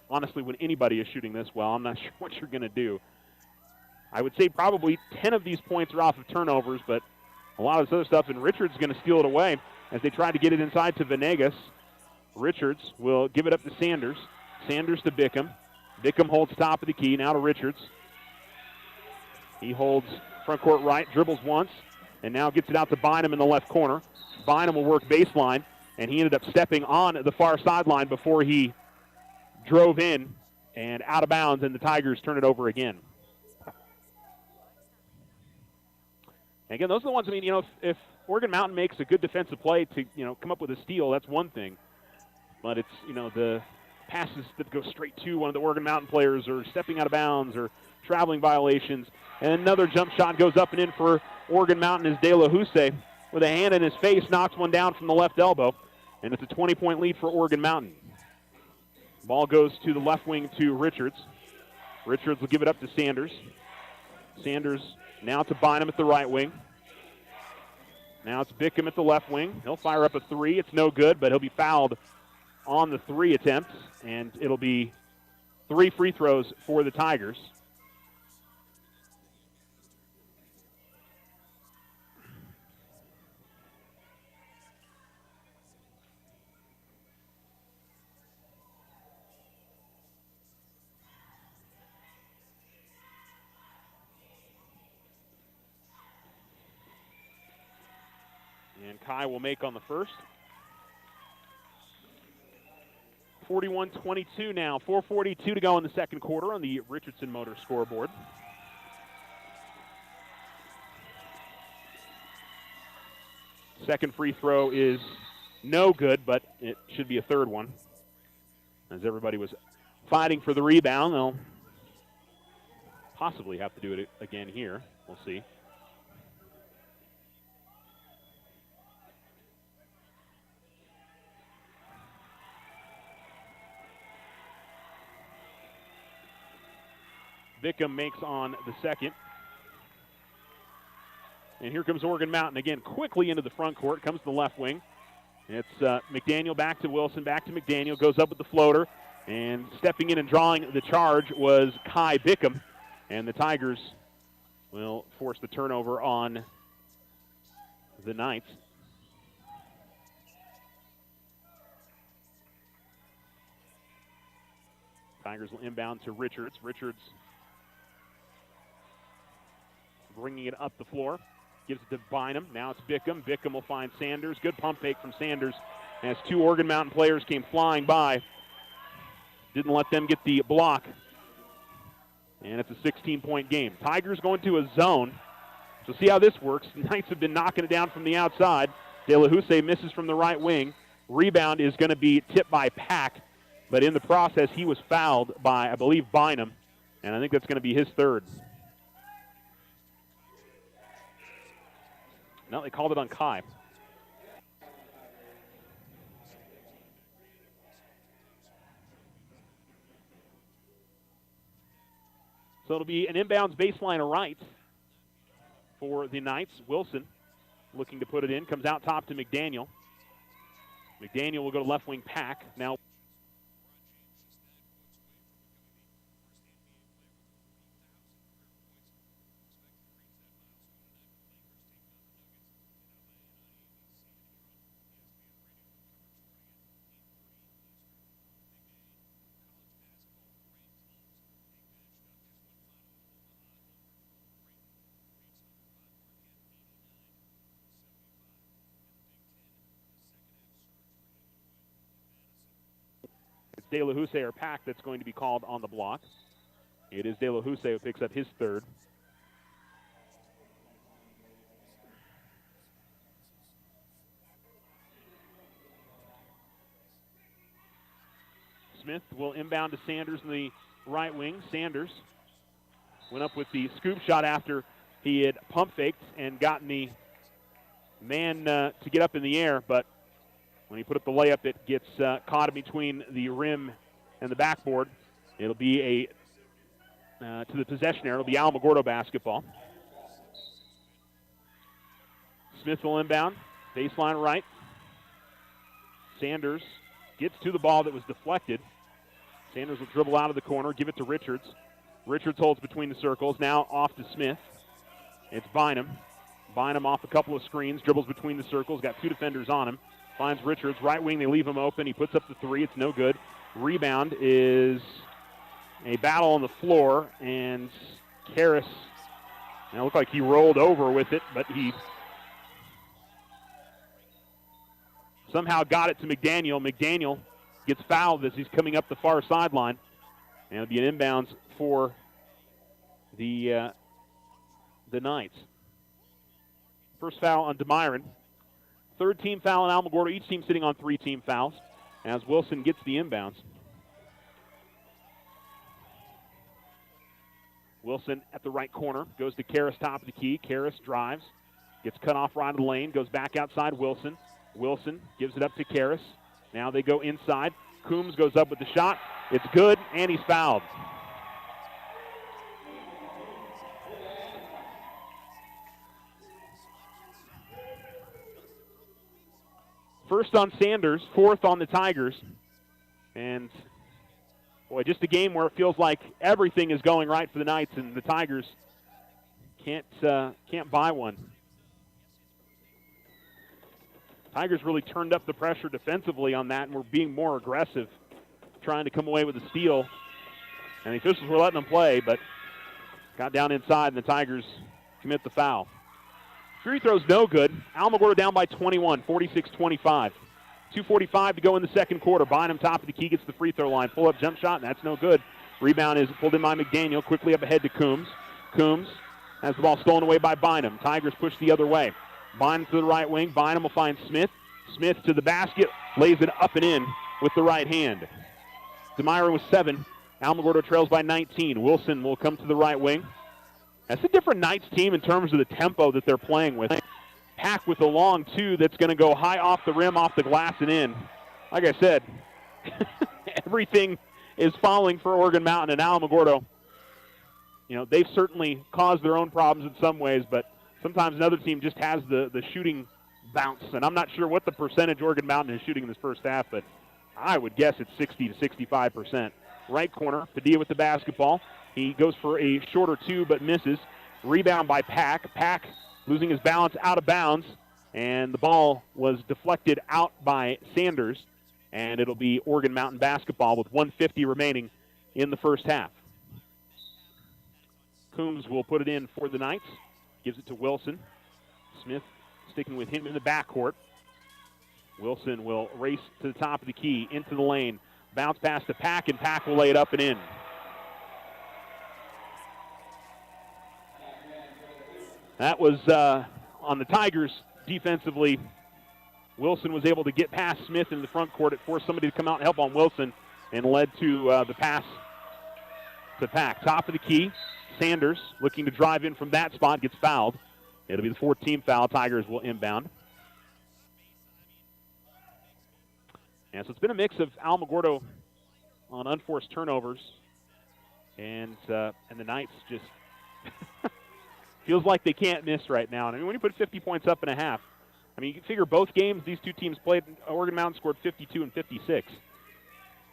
honestly, when anybody is shooting this well, I'm not sure what you're going to do. I would say probably 10 of these points are off of turnovers, but a lot of this other stuff, and Richards is going to steal it away as they try to get it inside to Venegas. Richards will give it up to Sanders. Sanders to Bickham. Bickham holds top of the key. Now to Richards. He holds front court right, dribbles once, and now gets it out to Bynum in the left corner. Bynum will work baseline, and he ended up stepping on the far sideline before he drove in and out of bounds, and the Tigers turn it over again. And again, those are the ones, I mean, if Oregon Mountain makes a good defensive play to, come up with a steal, that's one thing. But it's, the passes that go straight to one of the Oregon Mountain players or stepping out of bounds or traveling violations. And another jump shot goes up and in for Oregon Mountain as De La Houssaye, with a hand in his face, knocks one down from the left elbow. And it's a 20-point lead for Oregon Mountain. Ball goes to the left wing to Richards. Richards will give it up to Sanders. Sanders now to Bynum at the right wing. Now it's Bickham at the left wing. He'll fire up a three. It's no good, but he'll be fouled on the three attempt, and it'll be 3 free throws for the Tigers. And Kai will make on the first. 41-22 now. 4:42 to go in the second quarter on the Richardson Motor scoreboard. Second free throw is no good, but it should be a third one. As everybody was fighting for the rebound, they'll possibly have to do it again here. We'll see. Bickham makes on the second. And here comes Oregon Mountain again, quickly into the front court, comes to the left wing. It's McDaniel back to Wilson, back to McDaniel, goes up with the floater. And stepping in and drawing the charge was Kai Bickham. And the Tigers will force the turnover on the Knights. Tigers will inbound to Richards. Richards bringing it up the floor. Gives it to Bynum. Now it's Bickham. Bickham will find Sanders. Good pump fake from Sanders as 2 Oregon Mountain players came flying by. Didn't let them get the block. And it's a 16-point game. Tigers going to a zone. So see how this works. The Knights have been knocking it down from the outside. De La Houssaye misses from the right wing. Rebound is going to be tipped by Pack. But in the process, he was fouled by, I believe, Bynum. And I think that's going to be his third. No, they called it on Kai. So it'll be an inbounds baseline right for the Knights. Wilson looking to put it in. Comes out top to McDaniel. McDaniel will go to left wing Pack. Now De La Houssaye or Pack that's going to be called on the block. It is De La Houssaye who picks up his third. Smith will inbound to Sanders in the right wing. Sanders went up with the scoop shot after he had pump faked and gotten the man to get up in the air, but when he put up the layup, it gets caught in between the rim and the backboard. It'll be to the possession area. It'll be Alamogordo basketball. Smith will inbound. Baseline right. Sanders gets to the ball that was deflected. Sanders will dribble out of the corner, give it to Richards. Richards holds between the circles. Now off to Smith. It's Bynum. Bynum off a couple of screens, dribbles between the circles, got 2 defenders on him. Finds Richards, right wing, they leave him open. He puts up the 3, it's no good. Rebound is a battle on the floor, and Karras, it looked like he rolled over with it, but he somehow got it to McDaniel. McDaniel gets fouled as he's coming up the far sideline, and it'll be an inbounds for the Knights. First foul on DeMyron. 3rd team foul on Alamogordo. Each team sitting on 3 team fouls as Wilson gets the inbounds. Wilson at the right corner. Goes to Karras, top of the key. Karras drives. Gets cut off right of the lane. Goes back outside Wilson. Wilson gives it up to Karras. Now they go inside. Coombs goes up with the shot. It's good, and he's fouled. First on Sanders, 4th on the Tigers. And, boy, just a game where it feels like everything is going right for the Knights, and the Tigers can't buy one. Tigers really turned up the pressure defensively on that and were being more aggressive, trying to come away with a steal. And the officials were letting them play, but got down inside, and the Tigers commit the foul. Free throw's no good. Alamogordo down by 21, 46-25. 2:45 to go in the second quarter. Bynum, top of the key, gets the free throw line. Pull-up jump shot, and that's no good. Rebound is pulled in by McDaniel. Quickly up ahead to Coombs. Coombs has the ball stolen away by Bynum. Tigers push the other way. Bynum to the right wing. Bynum will find Smith. Smith to the basket. Lays it up and in with the right hand. DeMyron with 7. Alamogordo trails by 19. Wilson will come to the right wing. That's a different Knights team in terms of the tempo that they're playing with. Pack with a long 2 that's going to go high off the rim, off the glass, and in. Like I said, everything is falling for Oregon Mountain and Alamogordo. You know, they've certainly caused their own problems in some ways, but sometimes another team just has the shooting bounce. And I'm not sure what the percentage Oregon Mountain is shooting in this first half, but I would guess it's 60 to 65%. Right corner, Padilla with the basketball. He goes for a shorter 2 but misses. Rebound by Pack. Pack losing his balance out of bounds, and the ball was deflected out by Sanders, and it'll be Oregon Mountain basketball with 1:50 remaining in the first half. Coombs will put it in for the Knights. Gives it to Wilson. Smith sticking with him in the backcourt. Wilson will race to the top of the key, into the lane. Bounce pass to Pack, and Pack will lay it up and in. That was on the Tigers defensively. Wilson was able to get past Smith in the front court. It forced somebody to come out and help on Wilson and led to the pass to Pack. Top of the key, Sanders looking to drive in from that spot, gets fouled. It'll be the 14th foul. Tigers will inbound. And so it's been a mix of Alamogordo on unforced turnovers, and the Knights just feels like they can't miss right now. And I mean, when you put 50 points up in a half, I mean, you can figure both games these two teams played, Oregon Mountain scored 52 and 56.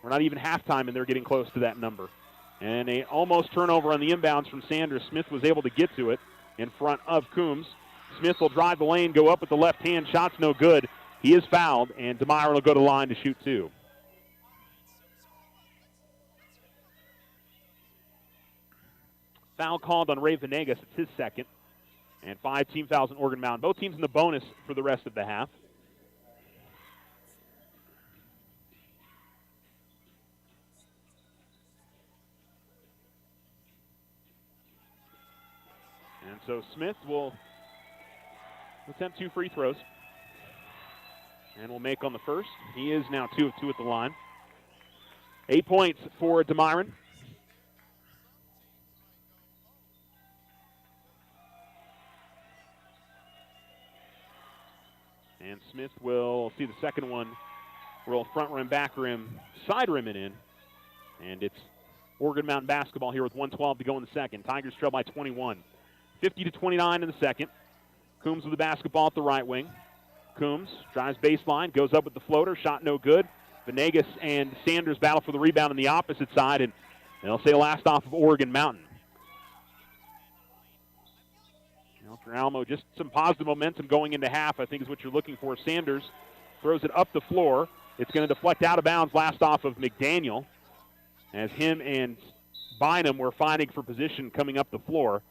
We're not even halftime, and they're getting close to that number. And a almost turnover on the inbounds from Sanders. Smith was able to get to it in front of Coombs. Smith will drive the lane, go up with the left hand. Shot's no good. He is fouled, and DeMeyer will go to the line to shoot two. Foul called on Ray Venegas. It's his second. And 5 team fouls in Oregon Mountain. Both teams in the bonus for the rest of the half. And so Smith will attempt 2 free throws. And will make on the first. He is now 2 of 2 at the line. 8 points for DeMyron. And Smith will see the second one roll front rim, back rim, side rim it in. And it's Oregon Mountain basketball here with 1:12 to go in the second. Tigers trail by 21. 50-29 in the second. Coombs with the basketball at the right wing. Coombs drives baseline, goes up with the floater, shot no good. Venegas and Sanders battle for the rebound on the opposite side, and they'll say last off of Oregon Mountain. For Alamo, just some positive momentum going into half, I think is what you're looking for. Sanders throws it up the floor. It's going to deflect out of bounds last off of McDaniel, as him and Bynum were fighting for position coming up the floor.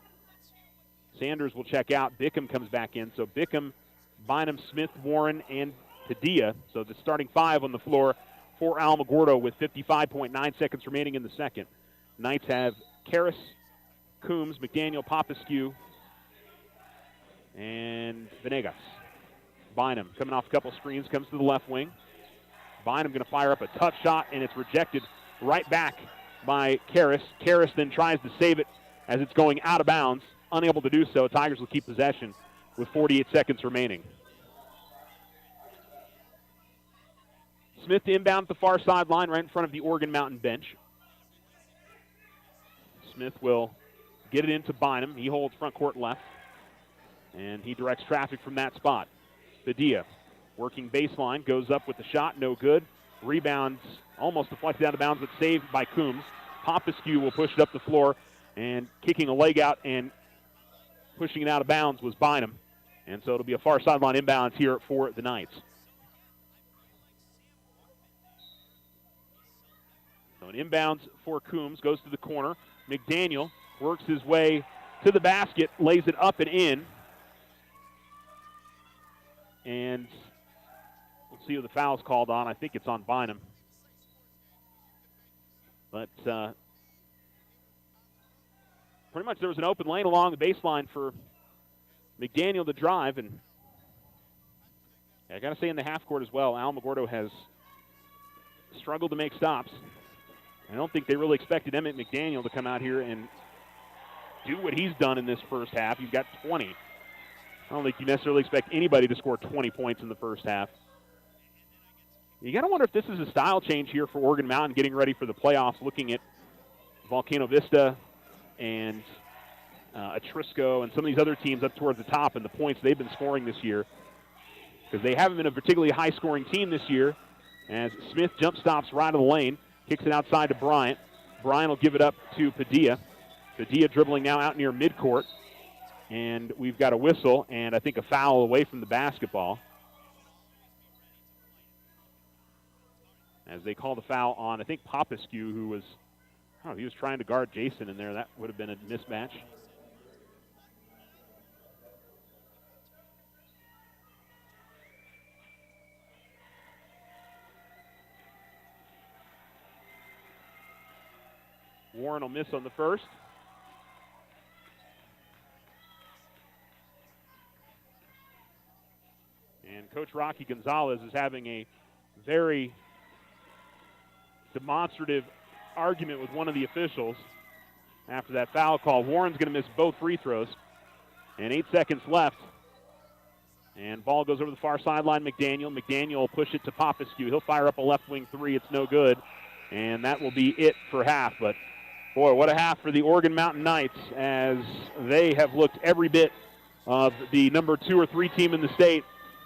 Sanders will check out. Bickham comes back in. So Bickham, Bynum, Smith, Warren, and Padilla. So the starting 5 on the floor for Alamogordo with 55.9 seconds remaining in the second. Knights have Karras, Coombs, McDaniel, Popescu, and Venegas. Bynum coming off a couple screens, comes to the left wing. Bynum going to fire up a tough shot, and it's rejected right back by Karras. Karras then tries to save it as it's going out of bounds. Unable to do so. Tigers will keep possession with 48 seconds remaining. Smith inbound at the far sideline right in front of the Oregon Mountain bench. Smith will get it into Bynum. He holds front court left, and he directs traffic from that spot. Padilla working baseline, goes up with the shot, no good. Rebounds almost deflected out of bounds, but saved by Coombs. Popescu will push it up the floor, and kicking a leg out and pushing it out of bounds was Bynum. And so it'll be a far sideline inbounds here for the Knights. So an inbounds for Coombs, goes to the corner. McDaniel works his way to the basket, lays it up and in. And we'll see who the foul's called on. I think it's on Bynum. But pretty much there was an open lane along the baseline for McDaniel to drive. And I got to say in the half court as well, Alamogordo has struggled to make stops. I don't think they really expected Emmett McDaniel to come out here and do what he's done in this first half. He's got 20. I don't think you necessarily expect anybody to score 20 points in the first half. You got to wonder if this is a style change here for Oregon Mountain getting ready for the playoffs, looking at Volcano Vista and Atrisco and some of these other teams up towards the top and the points they've been scoring this year, because they haven't been a particularly high-scoring team this year. As Smith jump stops right of the lane, kicks it outside to Bryant. Bryant will give it up to Padilla. Padilla dribbling now out near midcourt. And we've got a whistle and I think a foul away from the basketball, as they call the foul on, I think, Popescu, who was, he was trying to guard Jason in there. That would have been a mismatch. Warren will miss on the first. And Coach Rocky Gonzalez is having a very demonstrative argument with one of the officials after that foul call. Warren's going to miss both free throws. And 8 seconds left. And ball goes over the far sideline. McDaniel will push it to Popescu. He'll fire up a left wing three. It's no good. And that will be it for half. But, boy, what a half for the Oregon Mountain Knights, as they have looked every bit of the number 2 or 3 team in the state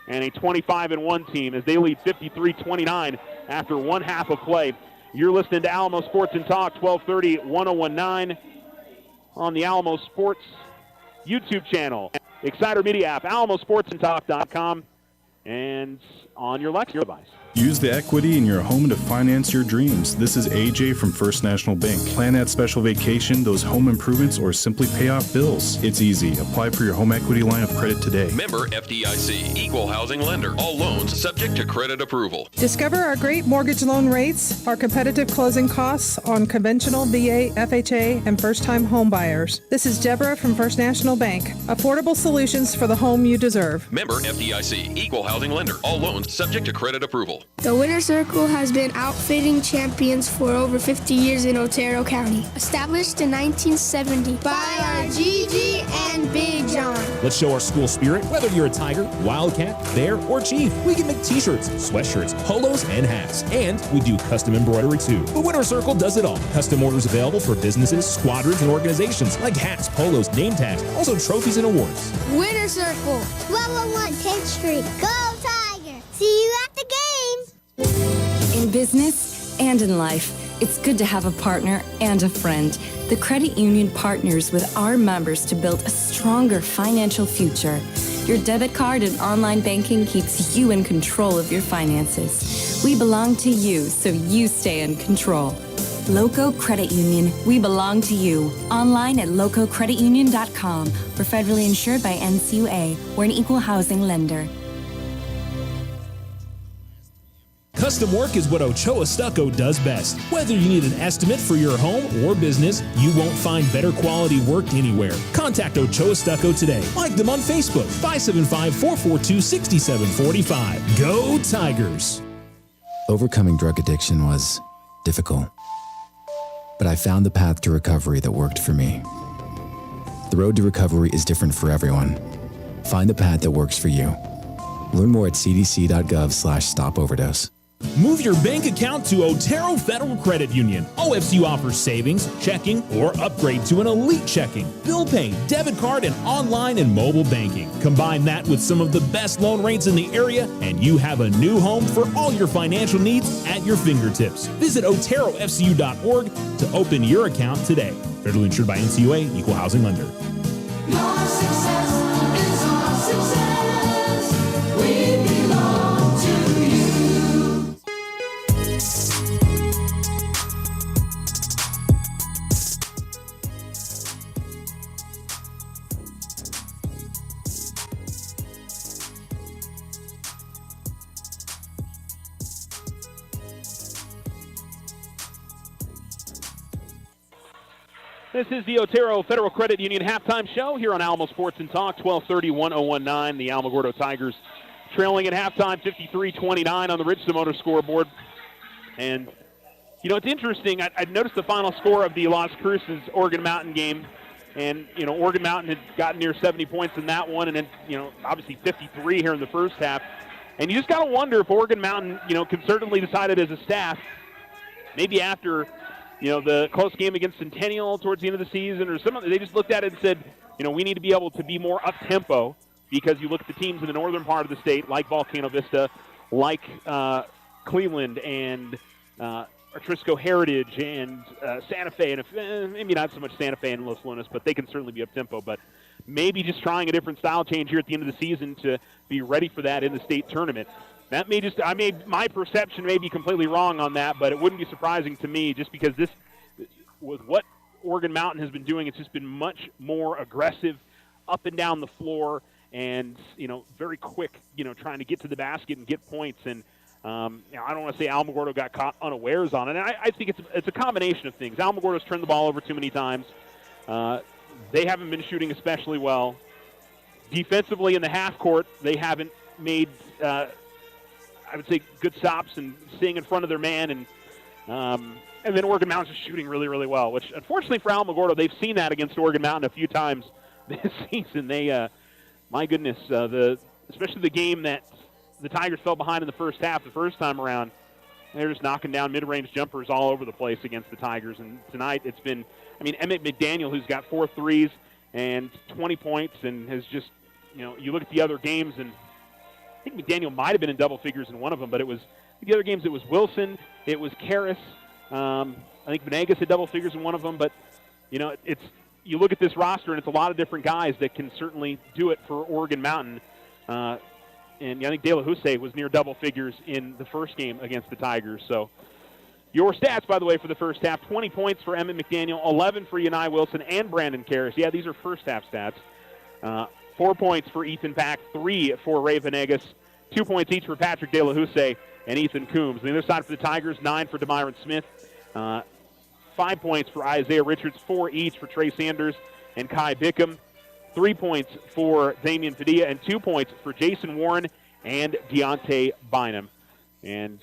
and a 25-1 team as they lead 53-29 after one half of play. You're listening to Alamo Sports and Talk, 1230, 1019 on the Alamo Sports YouTube channel, Exciter Media app, alamosportsandtalk.com, and on your Lexus device. Use the equity in your home to finance your dreams. This is AJ from First National Bank. Plan that special vacation, those home improvements, or simply pay off bills. It's easy. Apply for your home equity line of credit today. Member FDIC, equal housing lender. All loans subject to credit approval. Discover our great mortgage loan rates, our competitive closing costs on conventional VA, FHA, and first-time home buyers. This is Deborah from First National Bank. Affordable solutions for the home you deserve. Member FDIC, equal housing lender. All loans subject to credit approval. The Winter Circle has been outfitting champions for over 50 years in Otero County. Established in 1970 by our Gigi and Big John. Let's show our school spirit. Whether you're a Tiger, Wildcat, Bear, or Chief, we can make t-shirts, sweatshirts, polos, and hats. And we do custom embroidery too. The Winter Circle does it all. Custom orders available for businesses, squadrons, and organizations like hats, polos, name tags, also trophies and awards. Winter Circle, 1201 10th Street. Go Tiger! See you at the game! In business and in life, it's good to have a partner and a friend. The credit union partners with our members to build a stronger financial future. Your debit card and online banking keeps you in control of your finances. We belong to you, so you stay in control. Loco Credit Union, we belong to you. Online at lococreditunion.com. We're federally insured by NCUA. We're an equal housing lender. Custom work is what Ochoa Stucco does best. Whether you need an estimate for your home or business, you won't find better quality work anywhere. Contact Ochoa Stucco today. Like them on Facebook, 575-442-6745. Go Tigers! Overcoming drug addiction was difficult, but I found the path to recovery that worked for me. The road to recovery is different for everyone. Find the path that works for you. Learn more at cdc.gov/stopoverdose. Move your bank account to Otero Federal Credit Union. OFCU offers savings, checking, or upgrade to an elite checking, bill pay, debit card, and online and mobile banking. Combine that with some of the best loan rates in the area, and you have a new home for all your financial needs at your fingertips. Visit OteroFCU.org to open your account today. Federally insured by NCUA, equal housing lender. Your success is our success. We belong to you. This is the Otero Federal Credit Union halftime show here on Alamo Sports and Talk, 1230, 1019. The Alamogordo Tigers trailing at halftime, 53-29 on the Ridgestone Motor scoreboard. And, you know, it's interesting. I noticed the final score of the Las Cruces Oregon Mountain game. And, you know, Oregon Mountain had gotten near 70 points in that one. And then, you know, obviously 53 here in the first half. And you just got to wonder if Oregon Mountain, you know, concertedly decided as a staff, maybe after – you know, the close game against Centennial towards the end of the season or something, they just looked at it and said, you know, we need to be able to be more up-tempo because you look at the teams in the northern part of the state, like Volcano Vista, like Cleveland and Atrisco Heritage and Santa Fe, and maybe not so much Santa Fe and Los Lunas, but they can certainly be up-tempo. But maybe just trying a different style change here at the end of the season to be ready for that in the state tournament. That may just, my perception may be completely wrong on that, but it wouldn't be surprising to me just because this, with what Oregon Mountain has been doing, it's just been much more aggressive up and down the floor and, you know, very quick, you know, trying to get to the basket and get points. And I don't want to say Alamogordo got caught unawares on it. And I think it's a combination of things. Alamogordo's turned the ball over too many times. They haven't been shooting especially well. Defensively in the half court, they haven't made, I would say, good stops and staying in front of their man. And then Oregon Mountain's just shooting really, really well, which unfortunately for Alamogordo, they've seen that against Oregon Mountain a few times this season. They, my goodness, especially the game that the Tigers fell behind in the first half the first time around, they're just knocking down mid-range jumpers all over the place against the Tigers. And tonight it's been, Emmett McDaniel, who's got 4 threes and 20 points and has just, you look at the other games, and I think McDaniel might have been in double figures in one of them, but it was the other games. It was Wilson, it was Karras. I think Venegas had double figures in one of them, but it's you look at this roster and it's a lot of different guys that can certainly do it for Oregon Mountain. And I think De La Houssaye was near double figures in the first game against the Tigers. So your stats, by the way, for the first half: 20 points for Emmett McDaniel, 11 for Yanai Wilson and Brandon Karras. Yeah, these are first half stats. 4 points for Ethan Pack, 3 for Ray Venegas, 2 points each for Patrick De La Houssaye and Ethan Coombs. On the other side for the Tigers, 9 for DeMyron Smith, 5 points for Isaiah Richards, 4 each for Trey Sanders and Kai Bickham, 3 points for Damian Padilla, and 2 points for Jason Warren and Deontay Bynum. And,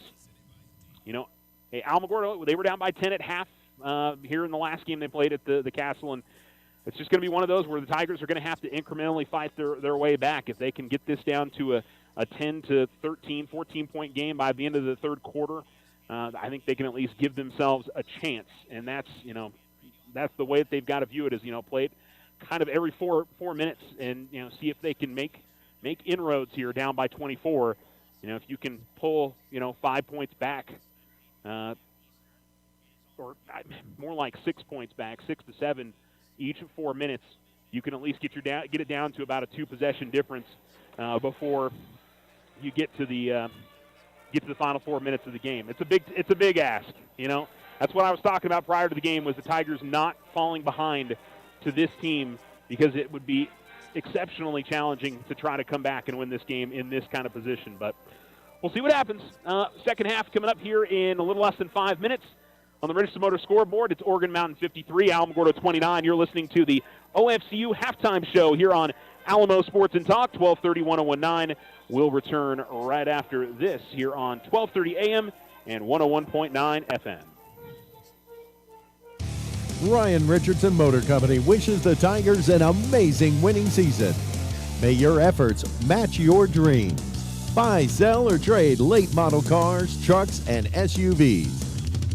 hey, Alamogordo, they were down by 10 at half here in the last game they played at the Castle, and it's just going to be one of those where the Tigers are going to have to incrementally fight their way back. If they can get this down to a 10 to 13, 14-point game by the end of the third quarter, I think they can at least give themselves a chance. And that's the way that they've got to view it, is, play it kind of every 4 minutes and, see if they can make inroads here down by 24. If you can pull, 5 points back, or more like 6 points back, 6 to 7 each of 4 minutes, you can at least get it down to about a 2-possession difference before you get to the final 4 minutes of the game. It's a big ask. That's what I was talking about prior to the game, was the Tigers not falling behind to this team, because it would be exceptionally challenging to try to come back and win this game in this kind of position. But we'll see what happens. Second half coming up here in a little less than 5 minutes. On the Register Motor scoreboard, it's Oregon Mountain 53, Alamogordo 29. You're listening to the OFCU halftime show here on Alamo Sports and Talk, 1230 1019. We'll return right after this here on 1230 AM and 101.9 FM. Ryan Richardson Motor Company wishes the Tigers an amazing winning season. May your efforts match your dreams. Buy, sell, or trade late model cars, trucks, and SUVs.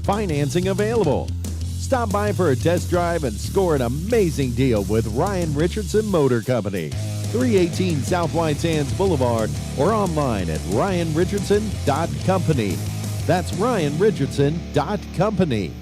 Financing available. Stop by for a test drive and score an amazing deal with Ryan Richardson Motor Company. 318 South White Sands Boulevard, or online at ryanrichardson.company. That's ryanrichardson.company.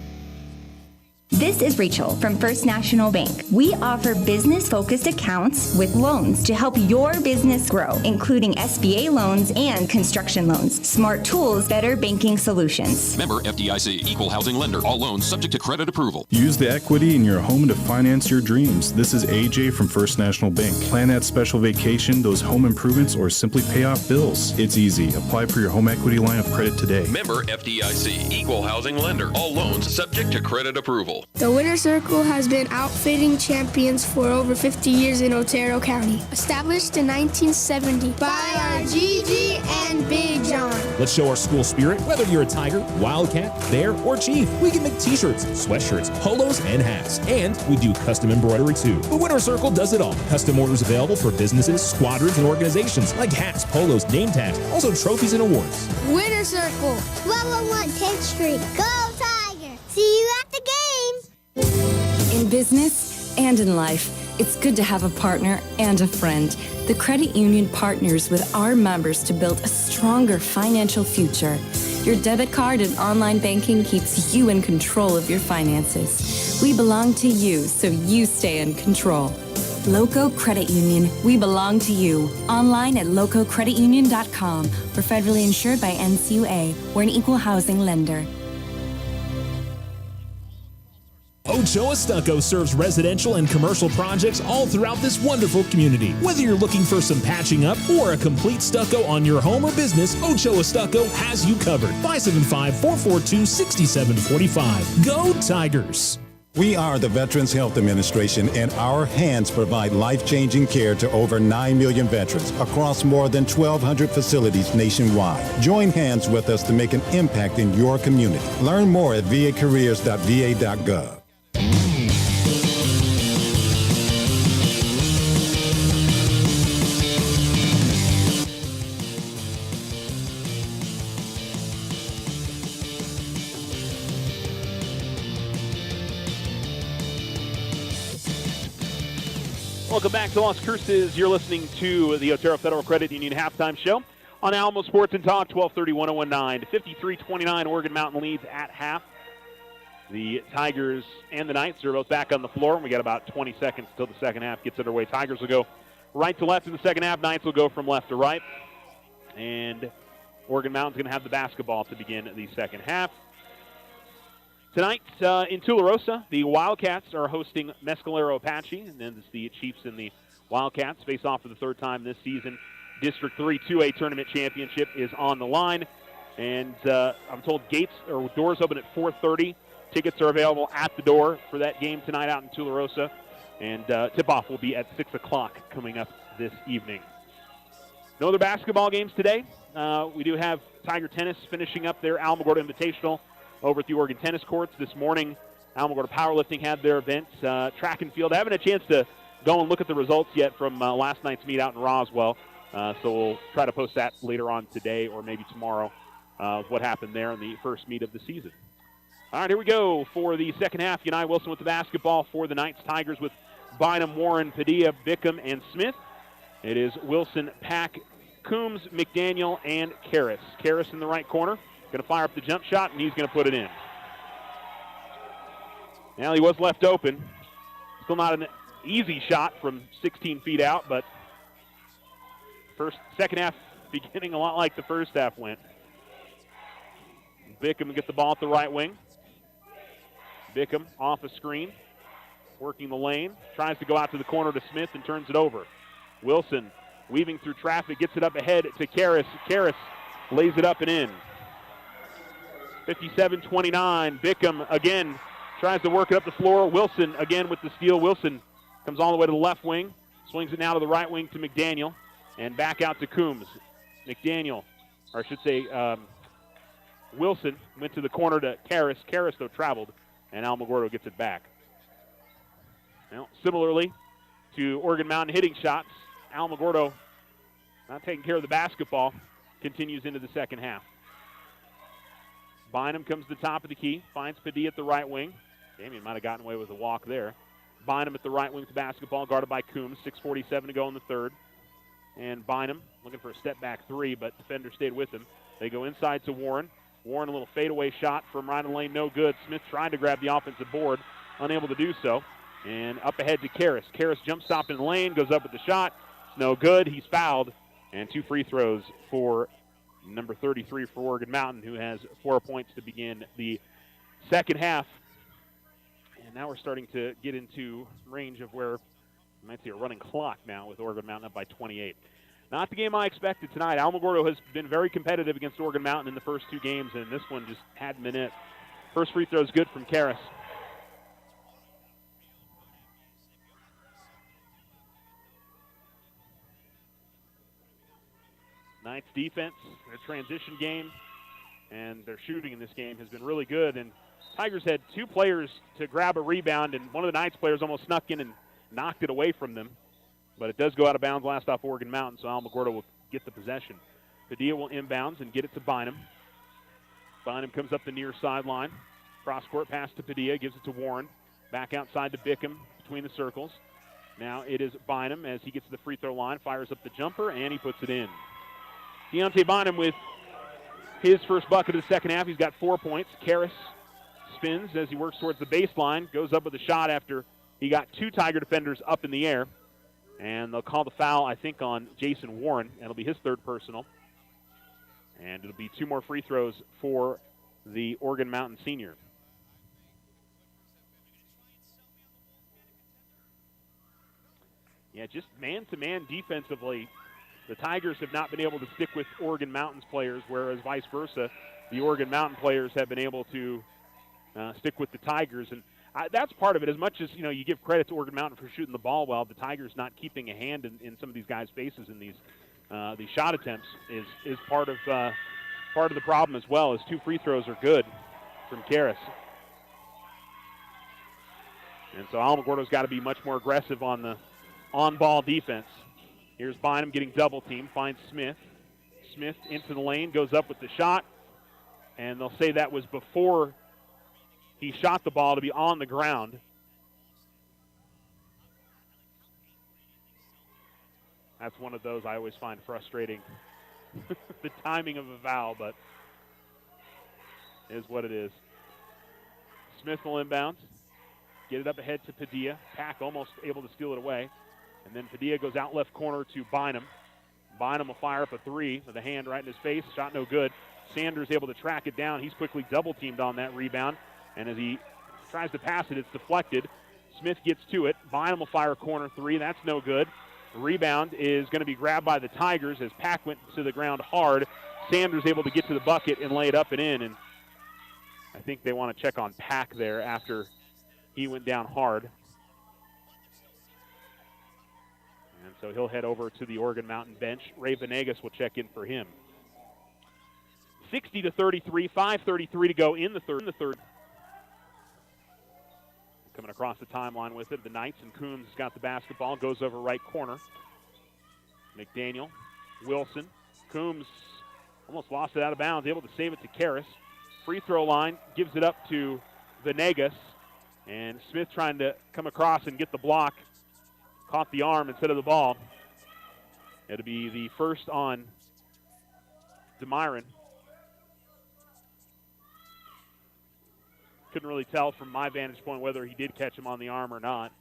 This is Rachel from First National Bank. We offer business-focused accounts with loans to help your business grow, including SBA loans and construction loans. Smart tools, better banking solutions. Member FDIC, equal housing lender. All loans subject to credit approval. Use the equity in your home to finance your dreams. This is AJ from First National Bank. Plan that special vacation, those home improvements, or simply pay off bills. It's easy. Apply for your home equity line of credit today. Member FDIC, equal housing lender. All loans subject to credit approval. The Winter Circle has been outfitting champions for over 50 years in Otero County. Established in 1970 by our Gigi and Big John. Let's show our school spirit. Whether you're a Tiger, Wildcat, Bear, or Chief, we can make t-shirts, sweatshirts, polos, and hats. And we do custom embroidery too. The Winter Circle does it all. Custom orders available for businesses, squadrons, and organizations like hats, polos, name tags, also trophies and awards. Winter Circle, 1201 10th Street. Go Tiger! See you at the game! In business and in life, it's good to have a partner and a friend. The credit union partners with our members to build a stronger financial future. Your debit card and online banking keeps you in control of your finances. We belong to you, so you stay in control. Loco Credit Union, we belong to you. Online at lococreditunion.com. We're federally insured by NCUA. We're an equal housing lender. Ochoa Stucco serves residential and commercial projects all throughout this wonderful community. Whether you're looking for some patching up or a complete stucco on your home or business, Ochoa Stucco has you covered. 575-442-6745. Go Tigers! We are the Veterans Health Administration, and our hands provide life-changing care to over 9 million veterans across more than 1,200 facilities nationwide. Join hands with us to make an impact in your community. Learn more at vacareers.va.gov. Welcome back to Las Cruces. You're listening to the Otero Federal Credit Union Halftime Show on Alamo Sports and Talk, 1230-1019. 53-29, Oregon Mountain leads at half. The Tigers and the Knights are both back on the floor. We got about 20 seconds until the second half gets underway. Tigers will go right to left in the second half. Knights will go from left to right. And Oregon Mountain's going to have the basketball to begin the second half. Tonight in Tularosa, the Wildcats are hosting Mescalero Apache, and then it's the Chiefs and the Wildcats face off for the third time this season. District 3 2A Tournament Championship is on the line, and I'm told doors open at 4:30. Tickets are available at the door for that game tonight out in Tularosa, and tip-off will be at 6 o'clock coming up this evening. No other basketball games today. We do have Tiger Tennis finishing up their Alamogordo Invitational over at the Oregon Tennis Courts. This morning, Alamogordo Powerlifting had their events. Track and field. I haven't had a chance to go and look at the results yet from last night's meet out in Roswell, so we'll try to post that later on today or maybe tomorrow, what happened there in the first meet of the season. All right, here we go for the second half. United Wilson with the basketball for the Knights. Tigers with Bynum, Warren, Padilla, Bickham, and Smith. It is Wilson, Pack, Coombs, McDaniel, and Karras. Karras in the right corner. Going to fire up the jump shot, and he's going to put it in. Now, he was left open. Still not an easy shot from 16 feet out, but second half beginning a lot like the first half went. Bickham gets the ball at the right wing. Bickham off a screen, working the lane. Tries to go out to the corner to Smith and turns it over. Wilson weaving through traffic, gets it up ahead to Karras. Karras lays it up and in. 57-29. Bickham again tries to work it up the floor. Wilson again with the steal. Wilson comes all the way to the left wing. Swings it now to the right wing to McDaniel. And back out to Coombs. McDaniel, or I should say Wilson, went to the corner to Karras. Karras, though, traveled. And Alamogordo gets it back. Now, similarly to Oregon Mountain hitting shots, Alamogordo not taking care of the basketball. Continues into the second half. Bynum comes to the top of the key, finds Padilla at the right wing. Damian might have gotten away with a walk there. Bynum at the right wing with the basketball, guarded by Coombs. 6:47 to go in the third. And Bynum looking for a step-back three, but defender stayed with him. They go inside to Warren. Warren, a little fadeaway shot from right in the lane, no good. Smith trying to grab the offensive board, unable to do so. And up ahead to Karras. Karras jump stop in the lane, goes up with the shot. It's no good. He's fouled. And 2 free throws for number 33 for Oregon Mountain, who has 4 points to begin the second half. And now we're starting to get into range of where you might see a running clock now with Oregon Mountain up by 28. Not the game I expected tonight. Alamogordo has been very competitive against Oregon Mountain in the first 2 games, and this one just hadn't been it. First free throw is good from Karras. Knights defense, their transition game, and their shooting in this game has been really good. And Tigers had 2 players to grab a rebound, and one of the Knights players almost snuck in and knocked it away from them. But it does go out of bounds last off Oregon Mountain, so Alamogordo will get the possession. Padilla will inbounds and get it to Bynum. Bynum comes up the near sideline. Cross-court pass to Padilla, gives it to Warren. Back outside to Bickham between the circles. Now it is Bynum as he gets to the free throw line, fires up the jumper, and he puts it in. Deontay Bynum with his first bucket of the second half. He's got 4 points. Karras spins as he works towards the baseline, goes up with a shot after he got 2 Tiger defenders up in the air. And they'll call the foul, I think, on Jason Warren. It'll be his 3rd personal. And it'll be 2 more free throws for the Oregon Mountain senior. Yeah, just man-to-man defensively, the Tigers have not been able to stick with Oregon Mountains players, whereas vice versa, the Oregon Mountain players have been able to stick with the Tigers. And that's part of it. As much as, you give credit to Oregon Mountain for shooting the ball well, the Tigers not keeping a hand in some of these guys' faces in these shot attempts is part of the problem as well, as 2 free throws are good from Karras. And so Alamogordo's got to be much more aggressive on the on-ball defense. Here's Bynum getting double-teamed, finds Smith. Smith into the lane, goes up with the shot, and they'll say that was before he shot the ball to be on the ground. That's one of those I always find frustrating. The timing of a foul, but is what it is. Smith will inbounds. Get it up ahead to Padilla. Pack almost able to steal it away. And then Padilla goes out left corner to Bynum. Bynum will fire up a 3 with a hand right in his face. Shot no good. Sanders able to track it down. He's quickly double-teamed on that rebound. And as he tries to pass it, it's deflected. Smith gets to it. Bynum will fire a corner 3. That's no good. The rebound is going to be grabbed by the Tigers as Pack went to the ground hard. Sanders able to get to the bucket and lay it up and in. And I think they want to check on Pack there after he went down hard. And so he'll head over to the Oregon Mountain bench. Ray Venegas will check in for him. 60-33, 5:33 to go in the third. Coming across the timeline with it, the Knights, and Coombs has got the basketball, goes over right corner. McDaniel, Wilson, Coombs almost lost it out of bounds, able to save it to Karras. Free throw line, gives it up to Venegas, and Smith trying to come across and get the block. Caught the arm instead of the ball. It'll be the first on DeMyron. Couldn't really tell from my vantage point whether he did catch him on the arm or not.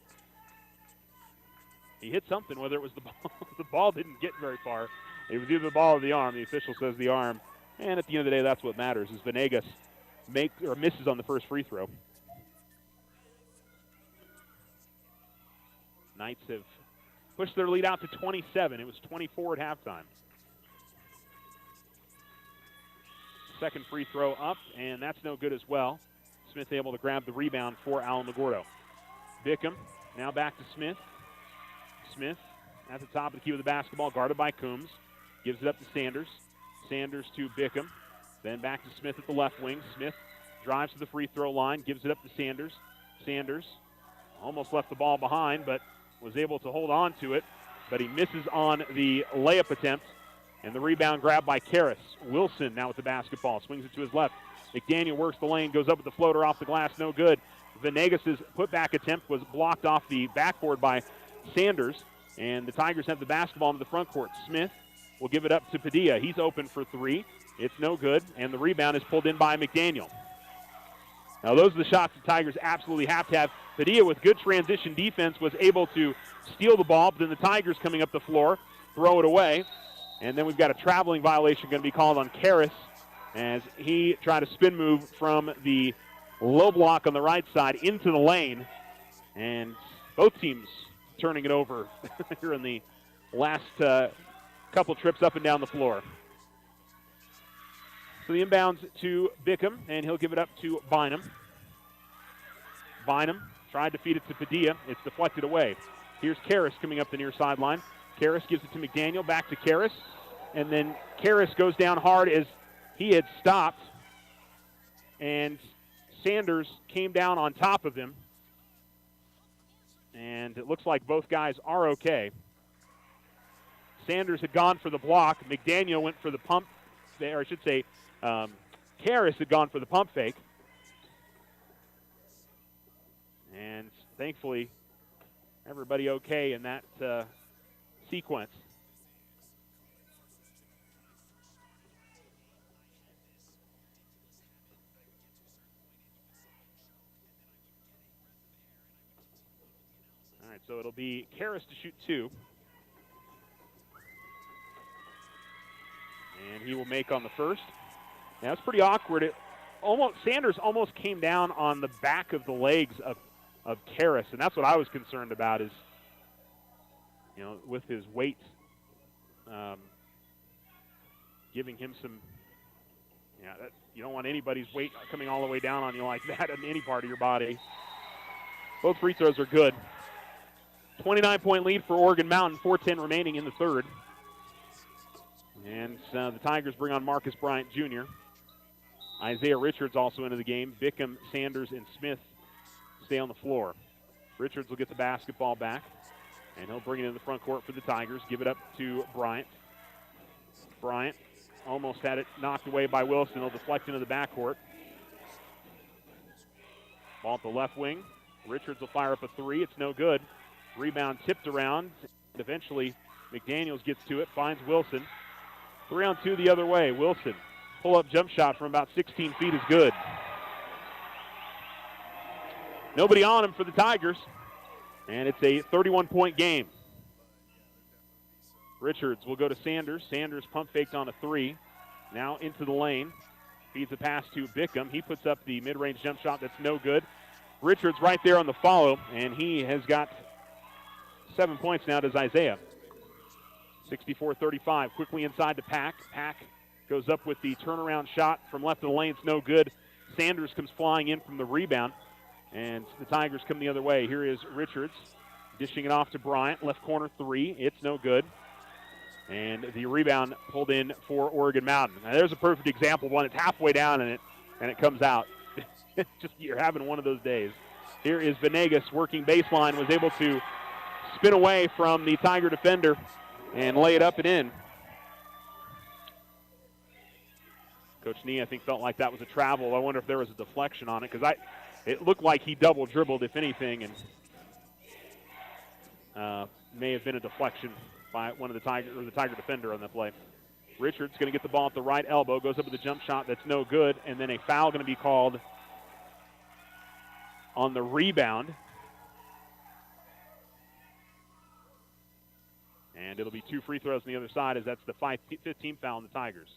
He hit something, whether it was the ball. The ball didn't get very far. It was either the ball or the arm. The official says the arm. And at the end of the day, that's what matters, is Venegas misses on the first free throw. Knights have pushed their lead out to 27. It was 24 at halftime. Second free throw up, and that's no good as well. Smith able to grab the rebound for Alamogordo. Bickham now back to Smith. Smith at the top of the key with the basketball, guarded by Coombs. Gives it up to Sanders. Sanders to Bickham. Then back to Smith at the left wing. Smith drives to the free throw line, gives it up to Sanders. Sanders almost left the ball behind, but was able to hold on to it. But he misses on the layup attempt. And the rebound grabbed by Karras. Wilson now with the basketball. Swings it to his left. McDaniel works the lane, goes up with the floater off the glass, no good. Venegas' putback attempt was blocked off the backboard by Sanders, and the Tigers have the basketball into the front court. Smith will give it up to Padilla. He's open for 3. It's no good, and the rebound is pulled in by McDaniel. Now those are the shots the Tigers absolutely have to have. Padilla with good transition defense was able to steal the ball, but then the Tigers coming up the floor throw it away. And then we've got a traveling violation going to be called on Karras as he tried to spin move from the low block on the right side into the lane. And both teams turning it over here in the last couple trips up and down the floor. So the inbounds to Bickham, and he'll give it up to Bynum. Bynum tried to feed it to Padilla. It's deflected away. Here's Karras coming up the near sideline. Karras gives it to McDaniel, back to Karras. And then Karras goes down hard as he had stopped. And Sanders came down on top of him. And it looks like both guys are okay. Sanders had gone for the block. McDaniel went for the pump, or I should say, Karras had gone for the pump fake. And thankfully, everybody okay in that sequence. All right, so it'll be Karras to shoot 2. And he will make on the first. Now, that's pretty awkward. Sanders almost came down on the back of the legs of Karras, and that's what I was concerned about, is with his weight, giving him some. You don't want anybody's weight coming all the way down on you like that in any part of your body. Both free throws are good. 29-point lead for Oregon Mountain, 4:10 remaining in the third. And the Tigers bring on Marcus Bryant Jr. Isaiah Richards also into the game. Bickham, Sanders, and Smith stay on the floor. Richards will get the basketball back, and he'll bring it in the front court for the Tigers. Give it up to Bryant. Bryant almost had it knocked away by Wilson. He'll deflect into the backcourt. Ball at the left wing. Richards will fire up a three. It's no good. Rebound tipped around. And eventually, McDaniels gets to it, finds Wilson. 3-on-2 the other way. Wilson, pull-up jump shot from about 16 feet is good. Nobody on him for the Tigers, and it's a 31-point game. Richards will go to Sanders. Sanders pump faked on a three. Now into the lane. Feeds a pass to Bickham. He puts up the mid-range jump shot that's no good. Richards right there on the follow, and he has got 7 points now to Isaiah. 64-35. Quickly inside to Pack. Pack goes up with the turnaround shot from left of the lane. It's no good. Sanders comes flying in from the rebound, and the Tigers come the other way. Here is Richards dishing it off to Bryant. Left corner three. It's no good. And the rebound pulled in for Oregon Mountain. Now there's a perfect example of one. It's halfway down and it comes out. Just you're having one of those days. Here is Venegas working baseline, was able to spin away from the Tiger defender and lay it up and in. Coach Nee, I think, felt like that was a travel. I wonder if there was a deflection on it, because it looked like he double dribbled, if anything, and may have been a deflection by one of the Tiger defender on that play. Richards going to get the ball at the right elbow, goes up with a jump shot that's no good, and then a foul going to be called on the rebound. And it'll be 2 free throws on the other side, as that's the 15th foul on the Tigers.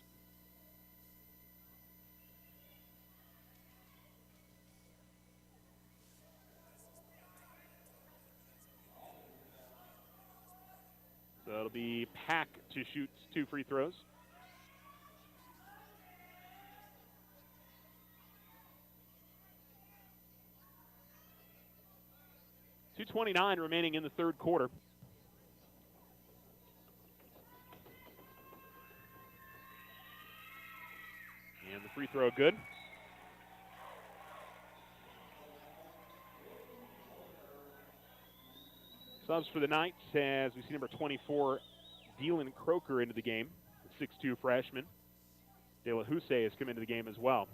So it'll be Pack to shoot 2 free throws. .229 remaining in the third quarter. And the free throw good. Subs for the Knights as we see number 24, Dylan Croker, into the game. The 6'2 freshman. De La Houssaye has come into the game as well.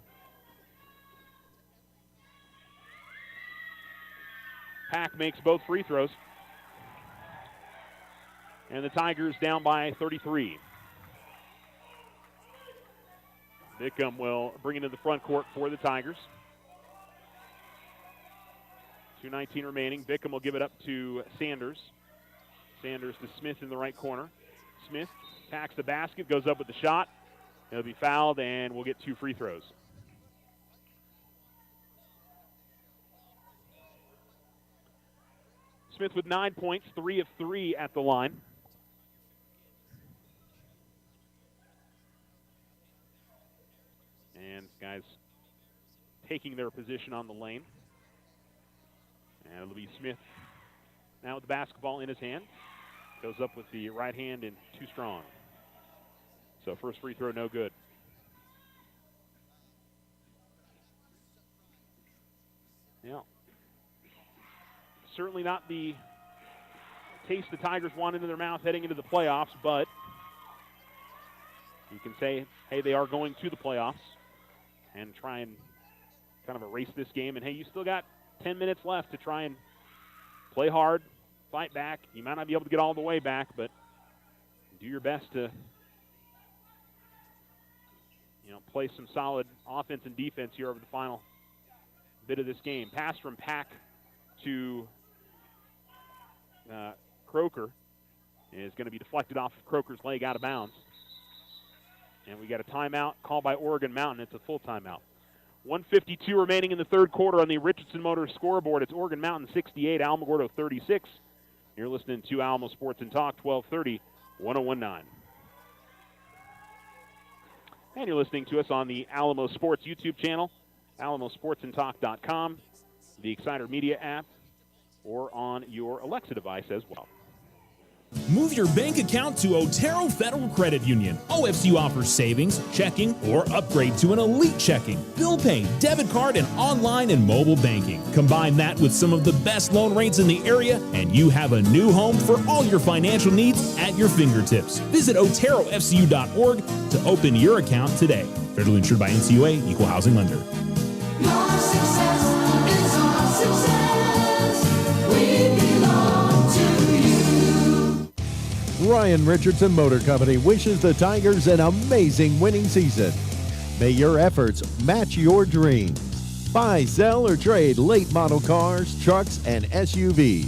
Pack makes both free throws. And the Tigers down by 33. Bickham will bring it to the front court for the Tigers. 2:19 remaining. Bickham will give it up to Sanders. Sanders to Smith in the right corner. Smith attacks the basket, goes up with the shot. It'll be fouled, and we'll get 2 free throws. Smith with 9 points, 3 of 3 at the line. And guys taking their position on the lane. And it'll be Smith now with the basketball in his hand. Goes up with the right hand and too strong. So first free throw, no good. Yeah. Certainly not the taste the Tigers want into their mouth heading into the playoffs, but you can say, hey, they are going to the playoffs and try and kind of erase this game. And, hey, you still got 10 minutes left to try and play hard, fight back. You might not be able to get all the way back, but do your best to, play some solid offense and defense here over the final bit of this game. Pass from Pack to Croker is going to be deflected off of Croker's leg out of bounds. And we got a timeout called by Oregon Mountain. It's a full timeout. 1:52 remaining in the third quarter on the Richardson Motors scoreboard. It's Oregon Mountain 68, Alamogordo 36. You're listening to Alamo Sports and Talk, 1230, 1019. And you're listening to us on the Alamo Sports YouTube channel, alamosportsandtalk.com, the Exciter Media app, or on your Alexa device as well. Move your bank account to Otero Federal Credit Union. OFCU offers savings, checking, or upgrade to an elite checking, bill pay, debit card, and online and mobile banking. Combine that with some of the best loan rates in the area, and you have a new home for all your financial needs at your fingertips. Visit OteroFCU.org to open your account today. Federally insured by NCUA, Equal Housing Lender. Your success is our success. We belong to you. Ryan Richardson Motor Company wishes the Tigers an amazing winning season. May your efforts match your dreams. Buy, sell, or trade late model cars, trucks, and SUVs.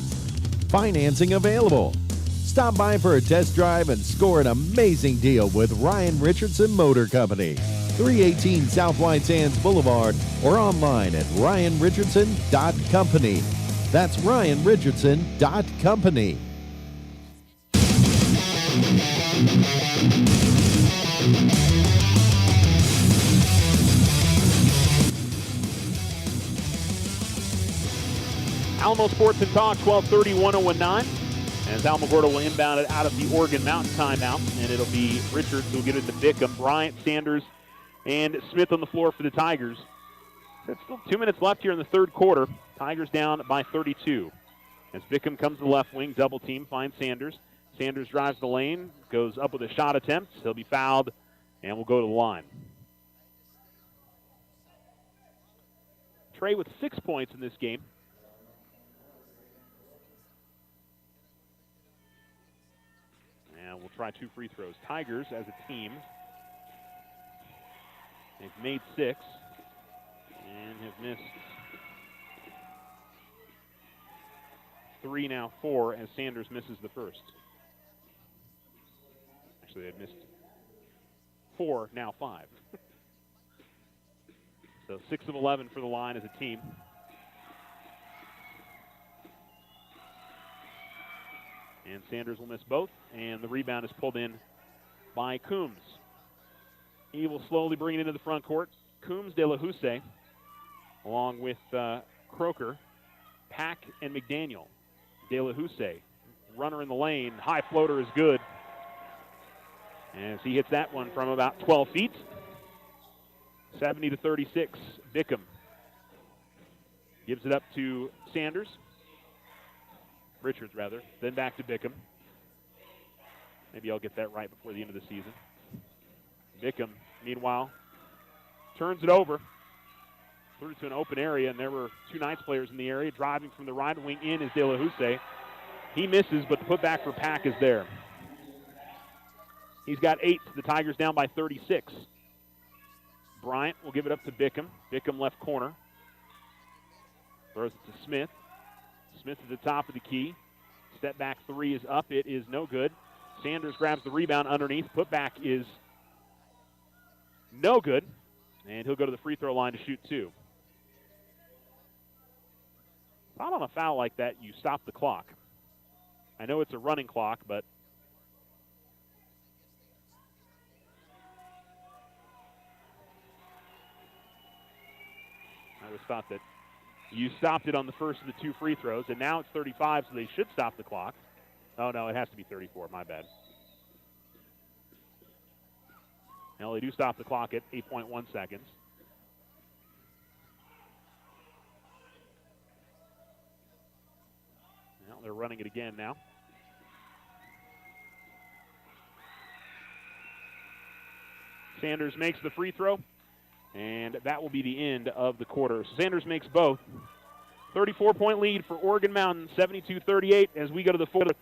Financing available. Stop by for a test drive and score an amazing deal with Ryan Richardson Motor Company. 318 South White Sands Boulevard or online at ryanrichardson.company. That's ryanrichardson.company. Alamo Sports and Talk, 1230, 1019. As Alamogordo will inbound it out of the Oregon Mountain timeout, and it'll be Richards who'll get it to Bickham, Bryant, Sanders, and Smith on the floor for the Tigers. There's still 2 minutes left here in the third quarter. Tigers down by 32. As Bickham comes to the left wing, double team, finds Sanders. Sanders drives the lane, goes up with a shot attempt. He'll be fouled, and will go to the line. Trey with 6 points in this game. And we'll try 2 free throws. Tigers, as a team, they've made 6 and have missed 3, now 4, as Sanders misses the first. Actually, they've missed 4, now 5. So 6 of 11 for the line as a team. And Sanders will miss both, and the rebound is pulled in by Coombs. He will slowly bring it into the front court. Coombs, De La Houssaye, along with Croker, Pack, and McDaniel. De La Houssaye, runner in the lane, high floater is good. As he hits that one from about 12 feet. 70-36, Bickham gives it up to Sanders. Richards, rather. Then back to Bickham. Maybe I'll get that right before the end of the season. Bickham, meanwhile, turns it over. Through to an open area, and there were 2 Knights players in the area. Driving from the right wing in is De La Houssaye. He misses, but the putback for Pack is there. He's got 8. The Tigers down by 36. Bryant will give it up to Bickham. Bickham left corner. Throws it to Smith. Smith at the top of the key. Step back 3 is up. It is no good. Sanders grabs the rebound underneath. Putback is no good. And he'll go to the free throw line to shoot 2. Not on a foul like that, you stop the clock. I know it's a running clock, but I always thought that you stopped it on the first of the 2 free throws, and now it's 35, so they should stop the clock. Oh, no, it has to be 34. My bad. Now, they do stop the clock at 8.1 seconds. Well, they're running it again now. Sanders makes the free throw, and that will be the end of the quarter. So Sanders makes both. 34-point lead for Oregon Mountain, 72-38 as we go to the fourth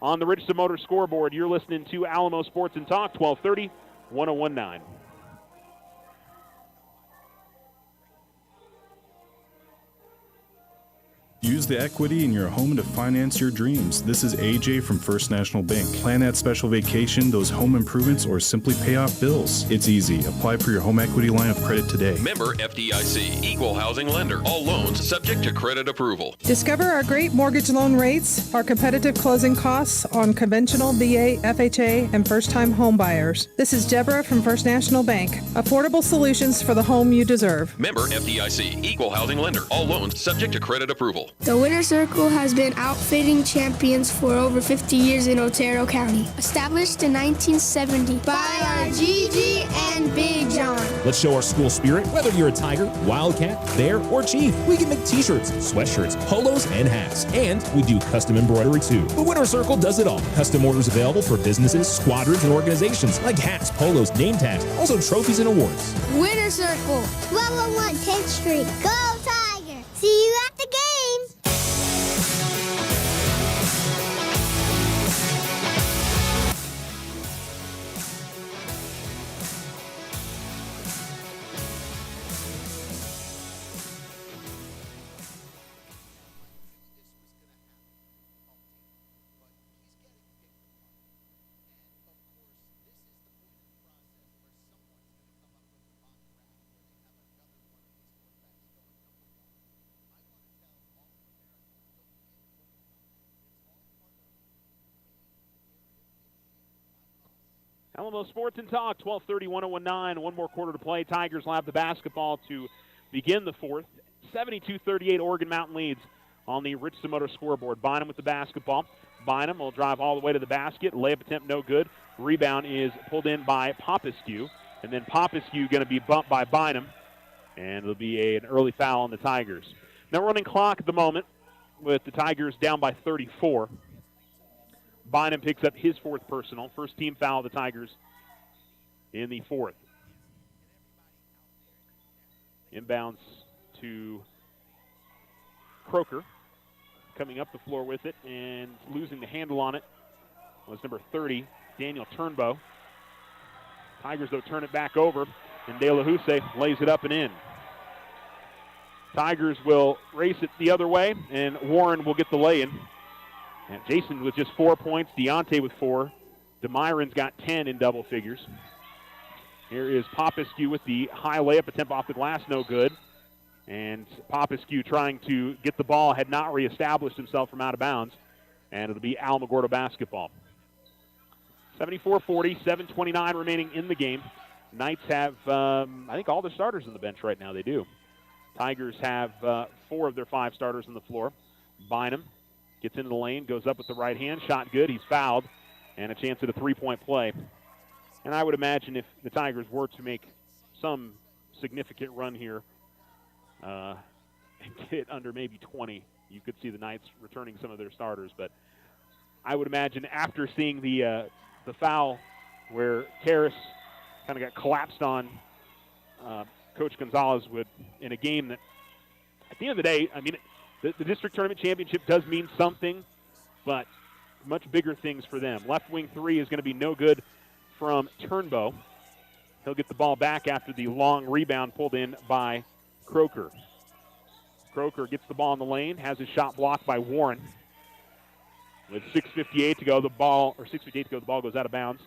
on the Richardson Motors scoreboard. You're listening to Alamo Sports and Talk, 1230, 1019. Use the equity in your home to finance your dreams. This is AJ from First National Bank. Plan that special vacation, those home improvements, or simply pay off bills. It's easy. Apply for your home equity line of credit today. Member FDIC, equal housing lender. All loans subject to credit approval. Discover our great mortgage loan rates, our competitive closing costs on conventional, VA, FHA, and first-time home buyers. This is Deborah from First National Bank. Affordable solutions for the home you deserve. Member FDIC, equal housing lender. All loans subject to credit approval. The Winner Circle has been outfitting champions for over 50 years in Otero County. Established in 1970 by our Gigi and Big John. Let's show our school spirit. Whether you're a Tiger, Wildcat, Bear, or Chief, we can make t-shirts, sweatshirts, polos, and hats. And we do custom embroidery too. The Winner Circle does it all. Custom orders available for businesses, squadrons, and organizations like hats, polos, name tags, also trophies and awards. Winner Circle, 1201 10th Street. Go Tiger! See you at the game! Alamo Sports and Talk, 12:30, 101.9. One more quarter to play. Tigers will have the basketball to begin the fourth. 72-38, Oregon Mountain leads on the Rich Samoto scoreboard. Bynum with the basketball. Bynum will drive all the way to the basket. Layup attempt no good. Rebound is pulled in by Popescu. And then Popescu going to be bumped by Bynum. And it'll be an early foul on the Tigers. Now running clock at the moment with the Tigers down by 34. Bynum picks up his fourth personal. First team foul of the Tigers in the fourth. Inbounds to Croker. Coming up the floor with it and losing the handle on it was number 30, Daniel Turnbow. Tigers, though, turn it back over, and De La Houssaye lays it up and in. Tigers will race it the other way, and Warren will get the lay-in. And Jason with just 4 points, Deontay with 4. DeMyron's got 10 in double figures. Here is Popescu with the high layup attempt off the glass, no good. And Popescu trying to get the ball, had not reestablished himself from out of bounds. And it'll be Alamogordo basketball. 74-40, 7:29 remaining in the game. Knights have, I think, all their starters on the bench right now. They do. Tigers have 4 of their 5 starters on the floor. Bynum gets into the lane, goes up with the right hand. Shot good. He's fouled. And a chance at a three-point play. And I would imagine if the Tigers were to make some significant run here and get it under maybe 20, you could see the Knights returning some of their starters. But I would imagine after seeing the foul where Karras kind of got collapsed on, Coach Gonzalez would, in a game that, at the end of the day, I mean, the district tournament championship does mean something, but much bigger things for them. Left wing three is going to be no good from Turnbow. He'll get the ball back after the long rebound pulled in by Croker. Croker gets the ball in the lane, has his shot blocked by Warren. With 6:58 to go, the ball goes out of bounds.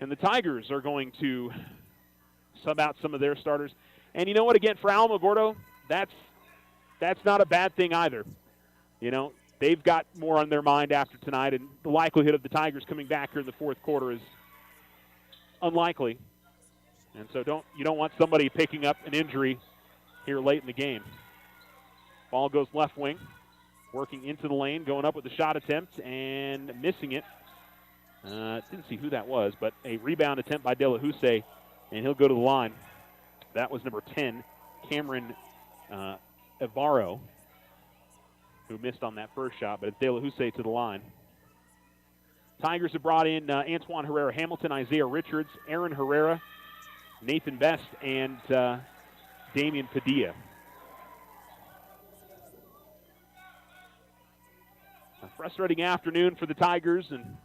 And the Tigers are going to sub out some of their starters. And you know what, again, for Alamogordo, that's not a bad thing either. You know, they've got more on their mind after tonight, and the likelihood of the Tigers coming back here in the fourth quarter is unlikely. And so you don't want somebody picking up an injury here late in the game. Ball goes left wing, working into the lane, going up with the shot attempt and missing it. Didn't see who that was, but a rebound attempt by De La Houssaye, and he'll go to the line. That was number 10, Cameron Evaro, who missed on that first shot, but it's De La Houssaye to the line. Tigers have brought in Antoine Herrera-Hamilton, Isaiah Richards, Aaron Herrera, Nathan Best, and Damian Padilla. A frustrating afternoon for the Tigers, and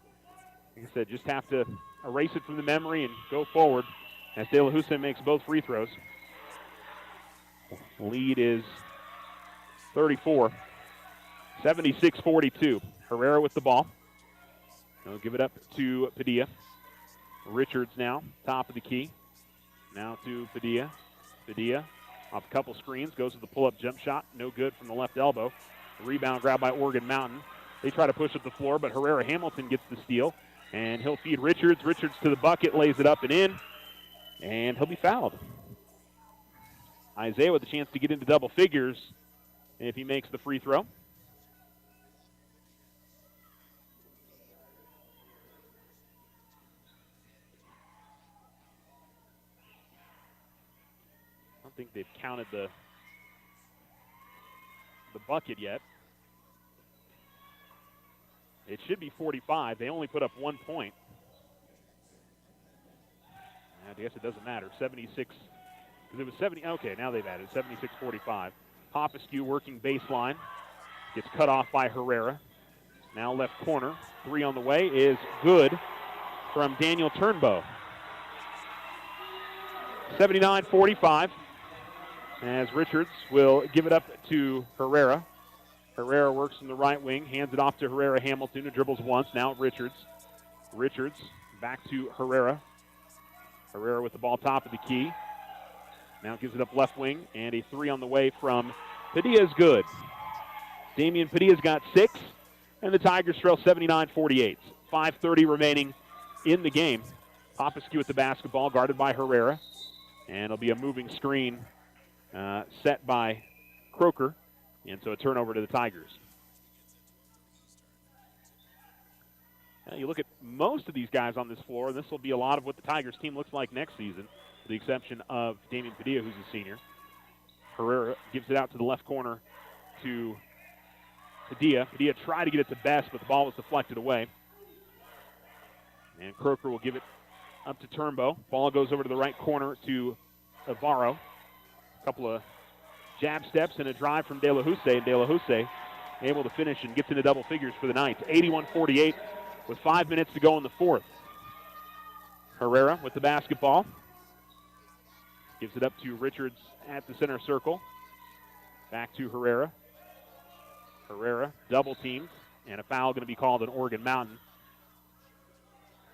like I said, just have to erase it from the memory and go forward as De La Houssaye makes both free throws. Lead is 34. 76-42. Herrera with the ball. They'll give it up to Padilla. Richards now, top of the key. Now to Padilla. Padilla off a couple screens, goes to the pull-up jump shot. No good from the left elbow. Rebound grabbed by Oregon Mountain. They try to push up the floor, but Herrera Hamilton gets the steal. And he'll feed Richards. Richards to the bucket, lays it up and in. And he'll be fouled. Isaiah with a chance to get into double figures if he makes the free throw. I don't think they've counted the bucket yet. It should be 45. They only put up 1 point. I guess it doesn't matter. 76, because it was 70. Okay, now they've added 76-45. Popescu working baseline. Gets cut off by Herrera. Now left corner. 3 on the way is good from Daniel Turnbow. 79-45. As Richards will give it up to Herrera. Herrera works from the right wing, hands it off to Herrera Hamilton, who dribbles once. Now Richards. Richards back to Herrera. Herrera with the ball top of the key. Now gives it up left wing, and a 3 on the way from Padilla is good. Damian Padilla's got 6, and the Tigers trail 79-48. 5:30 remaining in the game. Popescu with the basketball, guarded by Herrera. And it'll be a moving screen set by Croker. And so a turnover to the Tigers. Now you look at most of these guys on this floor, and this will be a lot of what the Tigers team looks like next season, with the exception of Damian Padilla, who's a senior. Herrera gives it out to the left corner to Padilla. Padilla tried to get it to Best, but the ball was deflected away. And Croker will give it up to Turnbow. Ball goes over to the right corner to Avaro. A couple of jab steps and a drive from De La Houssaye, and De La Houssaye able to finish and gets into double figures for the Knights. 81-48 with 5 minutes to go in the fourth. Herrera with the basketball. Gives it up to Richards at the center circle. Back to Herrera. Herrera double teamed, and a foul going to be called on Oregon Mountain.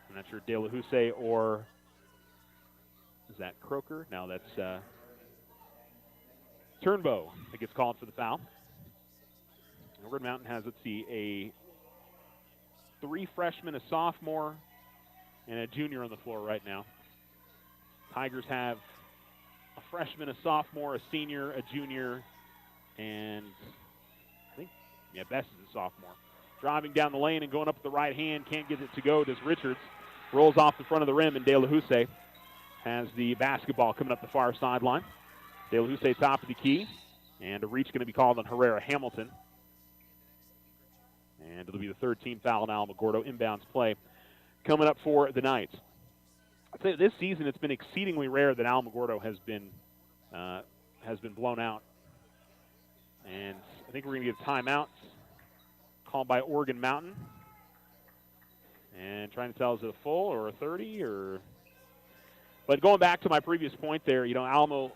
I'm not sure De La Houssaye or is that Croker? No, that's Turnbow that gets called for the foul. Oregon Mountain has, let's see, a 3 freshmen, a sophomore, and a junior on the floor right now. Tigers have a freshman, a sophomore, a senior, a junior, and I think, Best is a sophomore. Driving down the lane and going up with the right hand, can't get it to go, does Richards. Rolls off the front of the rim, and De La Houssaye has the basketball coming up the far sideline. De La Houssaye top of the key, and a reach going to be called on Herrera Hamilton. And it'll be the third team foul on Alamogordo. Inbounds play coming up for the Knights. I'd say this season it's been exceedingly rare that Alamogordo has been blown out. And I think we're going to get a timeout called by Oregon Mountain. And trying to tell, is it a full or a 30 or? But going back to my previous point there, Alamo,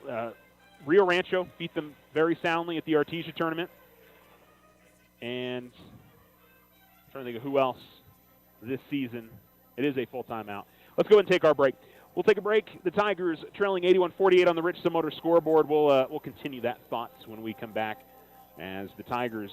Rio Rancho beat them very soundly at the Artesia tournament. And I'm trying to think of who else this season. It is a full timeout. Let's go ahead and take our break. We'll take a break. The Tigers trailing 81-48 on the Richardson Motor scoreboard. We'll continue that thoughts when we come back, as the Tigers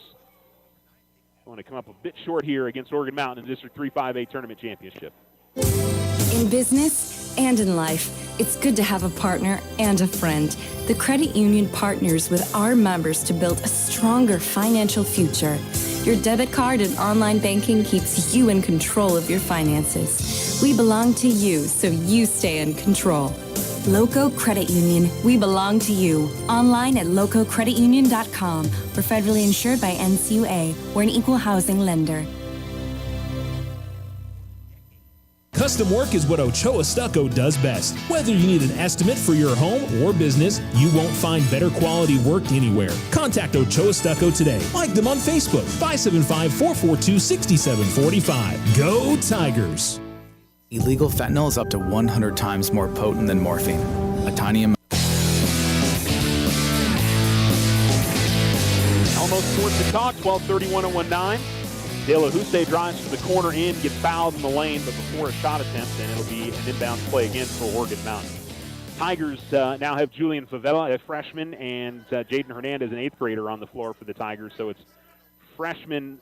want to come up a bit short here against Oregon Mountain in the District 3-5A Tournament Championship. In business and in life, it's good to have a partner and a friend. The credit union partners with our members to build a stronger financial future. Your debit card and online banking keeps you in control of your finances. We belong to you, so you stay in control. Loco Credit Union, we belong to you. Online at lococreditunion.com. We're federally insured by NCUA. We're an equal housing lender. Custom work is what Ochoa Stucco does best. Whether you need an estimate for your home or business, you won't find better quality work anywhere. Contact Ochoa Stucco today. Like them on Facebook, 575-442-6745. Go Tigers! Illegal fentanyl is up to 100 times more potent than morphine. A tiny amount. Sports and Talk, 1230-1019. De La Houssaye drives to the corner in, gets fouled in the lane, but before a shot attempt, and it'll be an inbound play again for Oregon Mountain. Tigers now have Julian Favela, a freshman, and Jaden Hernandez, an 8th grader, on the floor for the Tigers. So it's freshman,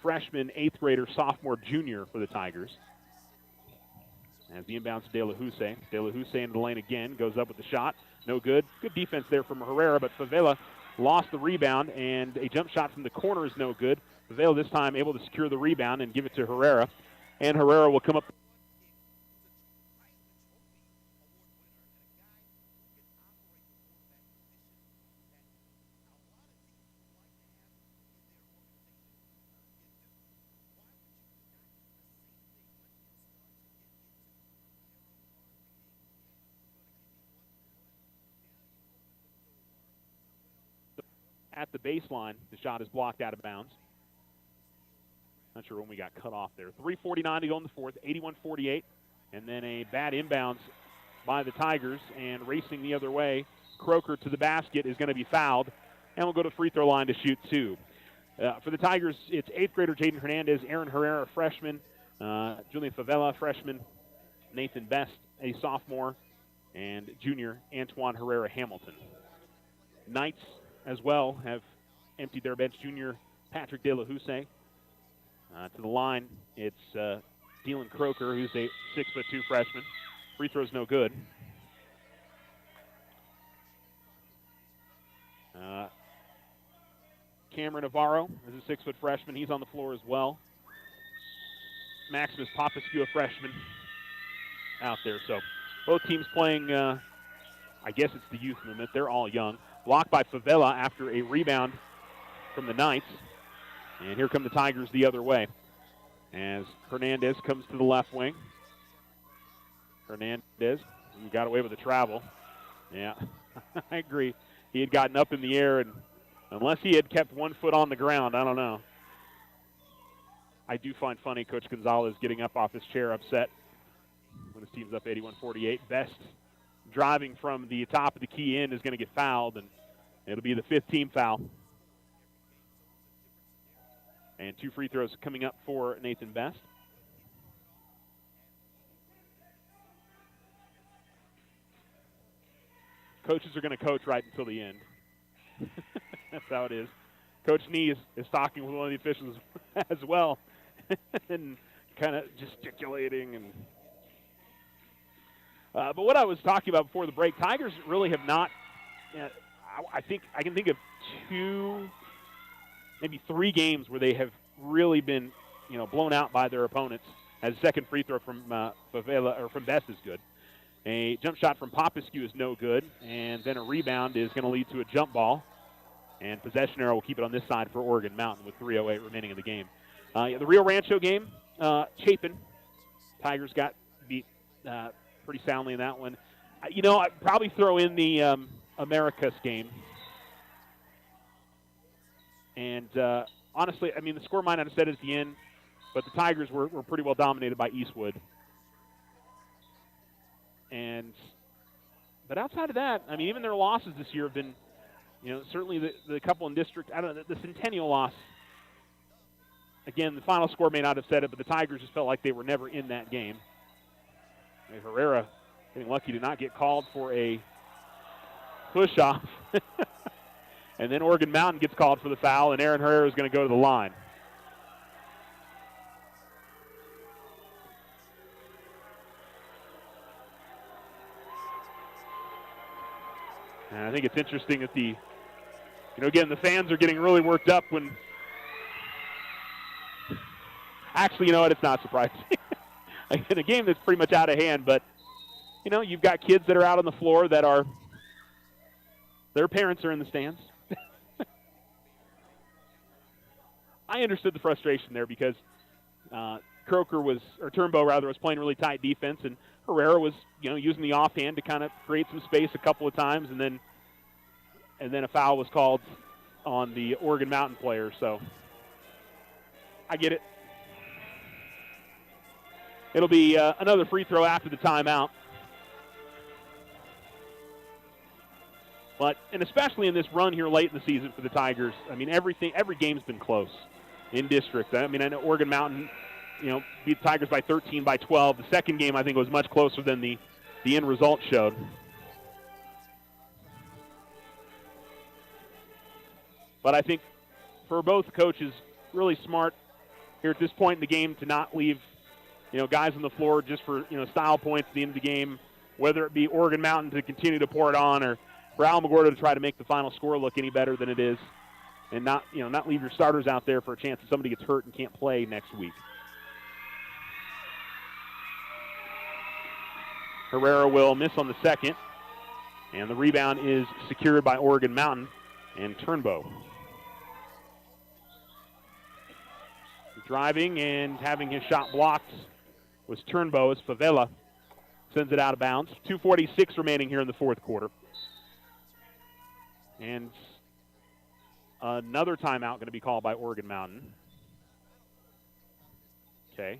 8th grader, sophomore, junior for the Tigers. As the inbounds to De La Houssaye. De La Houssaye into the lane again, goes up with the shot. No good. Good defense there from Herrera, but Favela lost the rebound, and a jump shot from the corner is no good. Favela this time able to secure the rebound and give it to Herrera. And Herrera will come up. At the baseline, the shot is blocked out of bounds. Not sure when we got cut off there. 3:49 to go in the fourth, 81-48. And then a bad inbounds by the Tigers, and racing the other way, Croker to the basket is going to be fouled, and we'll go to free throw line to shoot two. For the Tigers, it's 8th grader Jaden Hernandez, Aaron Herrera, freshman, Julian Favela, freshman, Nathan Best, a sophomore, and junior Antoine Herrera Hamilton. Knights as well have emptied their bench. Junior Patrick De La Houssaye. To the line, it's Dylan Croker, who's a 6'2" freshman. Free throw's no good. Cameron Navarro is a 6' freshman. He's on the floor as well. Maximus Popescu, a freshman, out there. So both teams playing, I guess it's the youth movement. They're all young. Blocked by Favela after a rebound from the Knights. And here come the Tigers the other way as Hernandez comes to the left wing. Hernandez, who got away with the travel. Yeah, I agree. He had gotten up in the air, and unless he had kept 1 foot on the ground, I don't know. I do find funny Coach Gonzalez getting up off his chair upset when his team's up 81-48. Best driving from the top of the key in is going to get fouled, and it'll be the 5th team foul. And 2 free throws coming up for Nathan Best. Coaches are going to coach right until the end. That's how it is. Coach Nee is talking with one of the officials as well and kind of gesticulating. And but what I was talking about before the break, Tigers really have not, I think I can think of 2, maybe 3 games where they have really been, blown out by their opponents. As a second free throw from Favela or from Best is good. A jump shot from Popescu is no good, and then a rebound is going to lead to a jump ball. And possession arrow will keep it on this side for Oregon Mountain with 3:08 remaining in the game. The Rio Rancho game, Chapin. Tigers got beat pretty soundly in that one. I'd probably throw in the Americas game. And honestly, the score might not have said at the end, but the Tigers were pretty well dominated by Eastwood. But outside of that, even their losses this year have been, certainly the couple in district. I don't know, the Centennial loss. Again, the final score may not have said it, but the Tigers just felt like they were never in that game. Herrera getting lucky to not get called for a push-off. And then Oregon Mountain gets called for the foul, and Aaron Herrera is going to go to the line. And I think it's interesting that again, the fans are getting really worked up when, actually, it's not surprising. In a game that's pretty much out of hand, but, you've got kids that are out on the floor that are, their parents are in the stands. I understood the frustration there because Turnbow was playing really tight defense, and Herrera was, using the offhand to kind of create some space a couple of times, and then a foul was called on the Oregon Mountain player. So I get it. It'll be another free throw after the timeout. And especially in this run here late in the season for the Tigers, I mean, every game's been close in district. I mean, I know Oregon Mountain, beat the Tigers by 13, by 12. The second game, I think, was much closer than the end result showed. But I think for both coaches, really smart here at this point in the game to not leave, guys on the floor just for, style points at the end of the game, whether it be Oregon Mountain to continue to pour it on or for Alamogordo to try to make the final score look any better than it is, and not leave your starters out there for a chance that somebody gets hurt and can't play next week. Herrera will miss on the second, and the rebound is secured by Oregon Mountain and Turnbow. Driving and having his shot blocked was Turnbow as Favela sends it out of bounds. 2:46 remaining here in the fourth quarter. And another timeout going to be called by Oregon Mountain. Okay.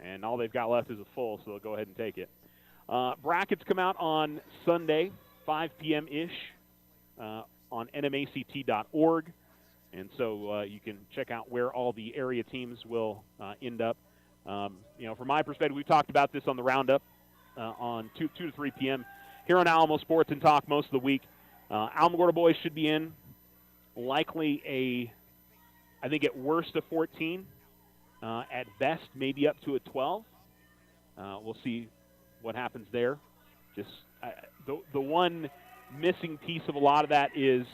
And all they've got left is a full, so they'll go ahead and take it. Brackets come out on Sunday, 5 p.m.-ish on nmact.org. And so you can check out where all the area teams will end up. From my perspective, we've talked about this on the roundup on 2 to 3 p.m. here on Alamo Sports and Talk most of the week. Alamogordo boys should be in likely I think at worst a 14, at best maybe up to a 12. We'll see what happens there. Just the one missing piece of a lot of that is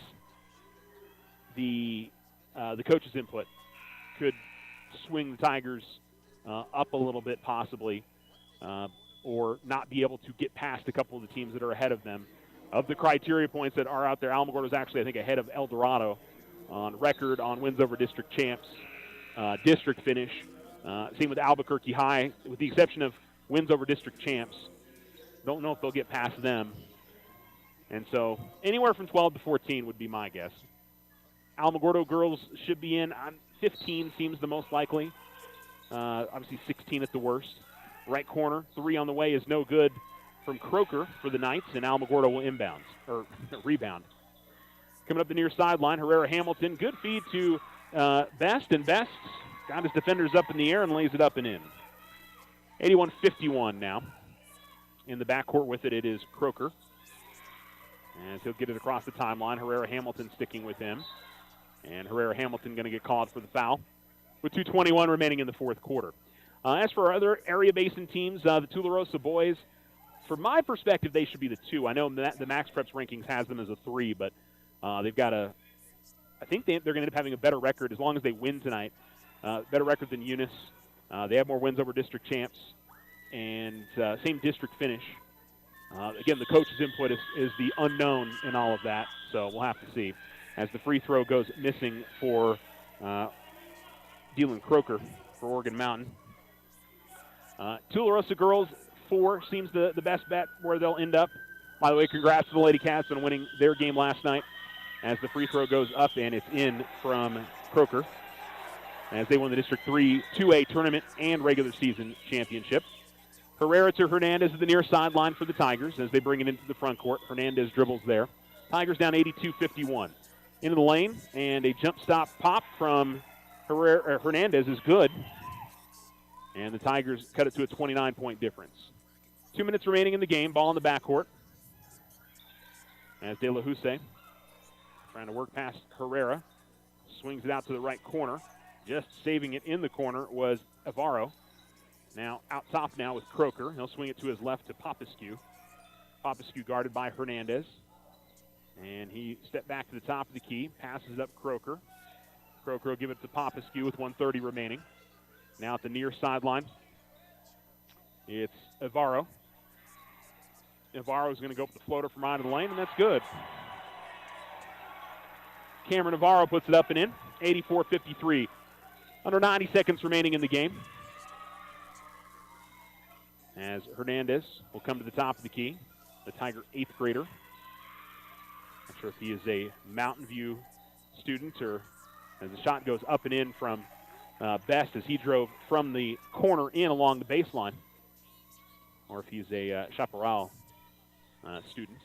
the coach's input could swing the Tigers up a little bit possibly, or not be able to get past a couple of the teams that are ahead of them. Of the criteria points that are out there, Alamogordo is actually, I think, ahead of El Dorado on record, on wins over district champs, district finish. Same with Albuquerque High, with the exception of wins over district champs. Don't know if they'll get past them. And so anywhere from 12 to 14 would be my guess. Alamogordo girls should be in. 15 seems the most likely. Obviously 16 at the worst. Right corner, 3 on the way is no good from Croker for the Knights, and Alamogordo will rebound. Coming up the near sideline, Herrera Hamilton. Good feed to Best, and Best got his defenders up in the air and lays it up and in. 81-51 now. In the backcourt with it is Croker. As he'll get it across the timeline, Herrera Hamilton sticking with him. And Herrera Hamilton going to get called for the foul with 2:21 remaining in the fourth quarter. As for our other area basin teams, the Tularosa boys, from my perspective, they should be the 2. I know that the Max Preps rankings has them as a 3, but they've got I think they're going to end up having a better record as long as they win tonight. Better record than Eunice. They have more wins over district champs and same district finish. Again, the coach's input is the unknown in all of that, so we'll have to see. As the free throw goes missing for Dylan Croker for Oregon Mountain. Tularosa girls, 4 seems the best bet where they'll end up. By the way, congrats to the Lady Cats on winning their game last night as the free throw goes up and it's in from Croker as they won the District 3 2A tournament and regular season championship. Herrera to Hernandez at the near sideline for the Tigers as they bring it into the front court. Hernandez dribbles there. Tigers down 82-51. Into the lane, and a jump stop pop from Hernandez is good. And the Tigers cut it to a 29-point difference. 2 minutes remaining in the game. Ball in the backcourt. As De La Huse trying to work past Herrera. Swings it out to the right corner. Just saving it in the corner was Avaro. Now out top now with Croker. He'll swing it to his left to Popescu. Popescu guarded by Hernandez. And he stepped back to the top of the key. Passes it up Croker. Croker will give it to Popescu with 1:30 remaining. Now at the near sideline, it's Avaro. Avaro's going to go up the floater from out of the lane, and that's good. Cameron Avaro puts it up and in, 84-53. Under 90 seconds remaining in the game. As Hernandez will come to the top of the key, the Tiger 8th grader. Not sure if he is a Mountain View student or as the shot goes up and in from Best as he drove from the corner in along the baseline, or if he's a Chaparral students.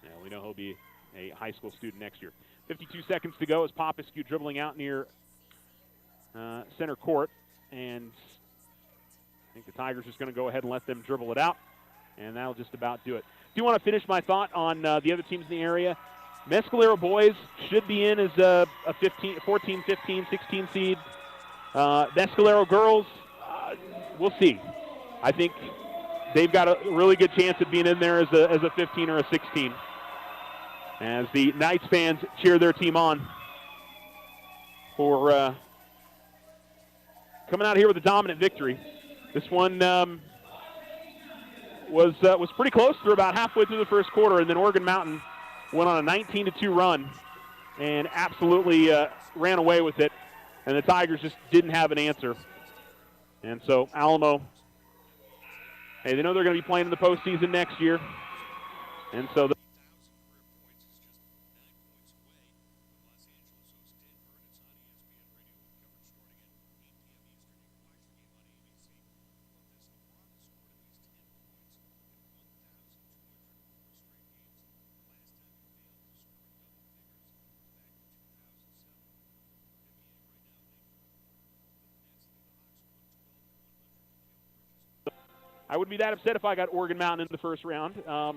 Yeah, we know he'll be a high school student next year. 52 seconds to go as Popescu dribbling out near center court. And I think the Tigers are just going to go ahead and let them dribble it out. And that'll just about do it. Do want to finish my thought on the other teams in the area. Mescalero boys should be in as a 14, 15, 16 seed. Mescalero girls, we'll see. I think they've got a really good chance of being in there as a 15 or a 16. As the Knights fans cheer their team on for coming out here with a dominant victory. This one was pretty close through about halfway through the first quarter, and then Oregon Mountain went on a 19-2 run and absolutely ran away with it, and the Tigers just didn't have an answer. And so Alamo, hey, they know they're going to be playing in the postseason next year, and so I wouldn't be that upset if I got Oregon Mountain in the first round. I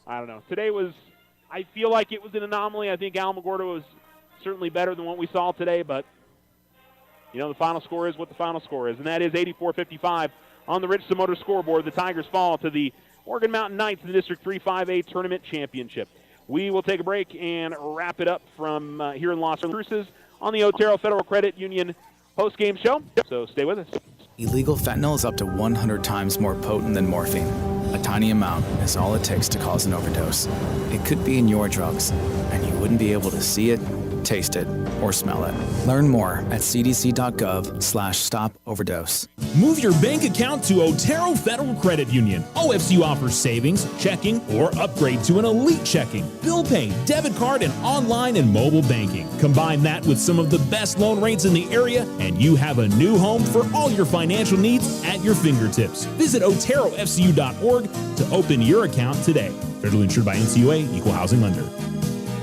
don't know. Today I feel like it was an anomaly. I think Alamogordo was certainly better than what we saw today, but, the final score is what the final score is, and that is 84-55 on the Richardson Motor scoreboard. The Tigers fall to the Oregon Mountain Knights in the District 3-5A Tournament Championship. We will take a break and wrap it up from here in Las Cruces on the Otero Federal Credit Union post-game show, so stay with us. Illegal fentanyl is up to 100 times more potent than morphine. A tiny amount is all it takes to cause an overdose. It could be in your drugs, and you wouldn't be able to see it, taste it, or smell it. Learn more at cdc.gov/stop-overdose. Move your bank account to Otero Federal Credit Union. OFCU offers savings, checking, or upgrade to an elite checking, bill pay, debit card, and online and mobile banking. Combine that with some of the best loan rates in the area, and you have a new home for all your financial needs at your fingertips. Visit OteroFCU.org to open your account today. Federally insured by NCUA, Equal Housing Lender.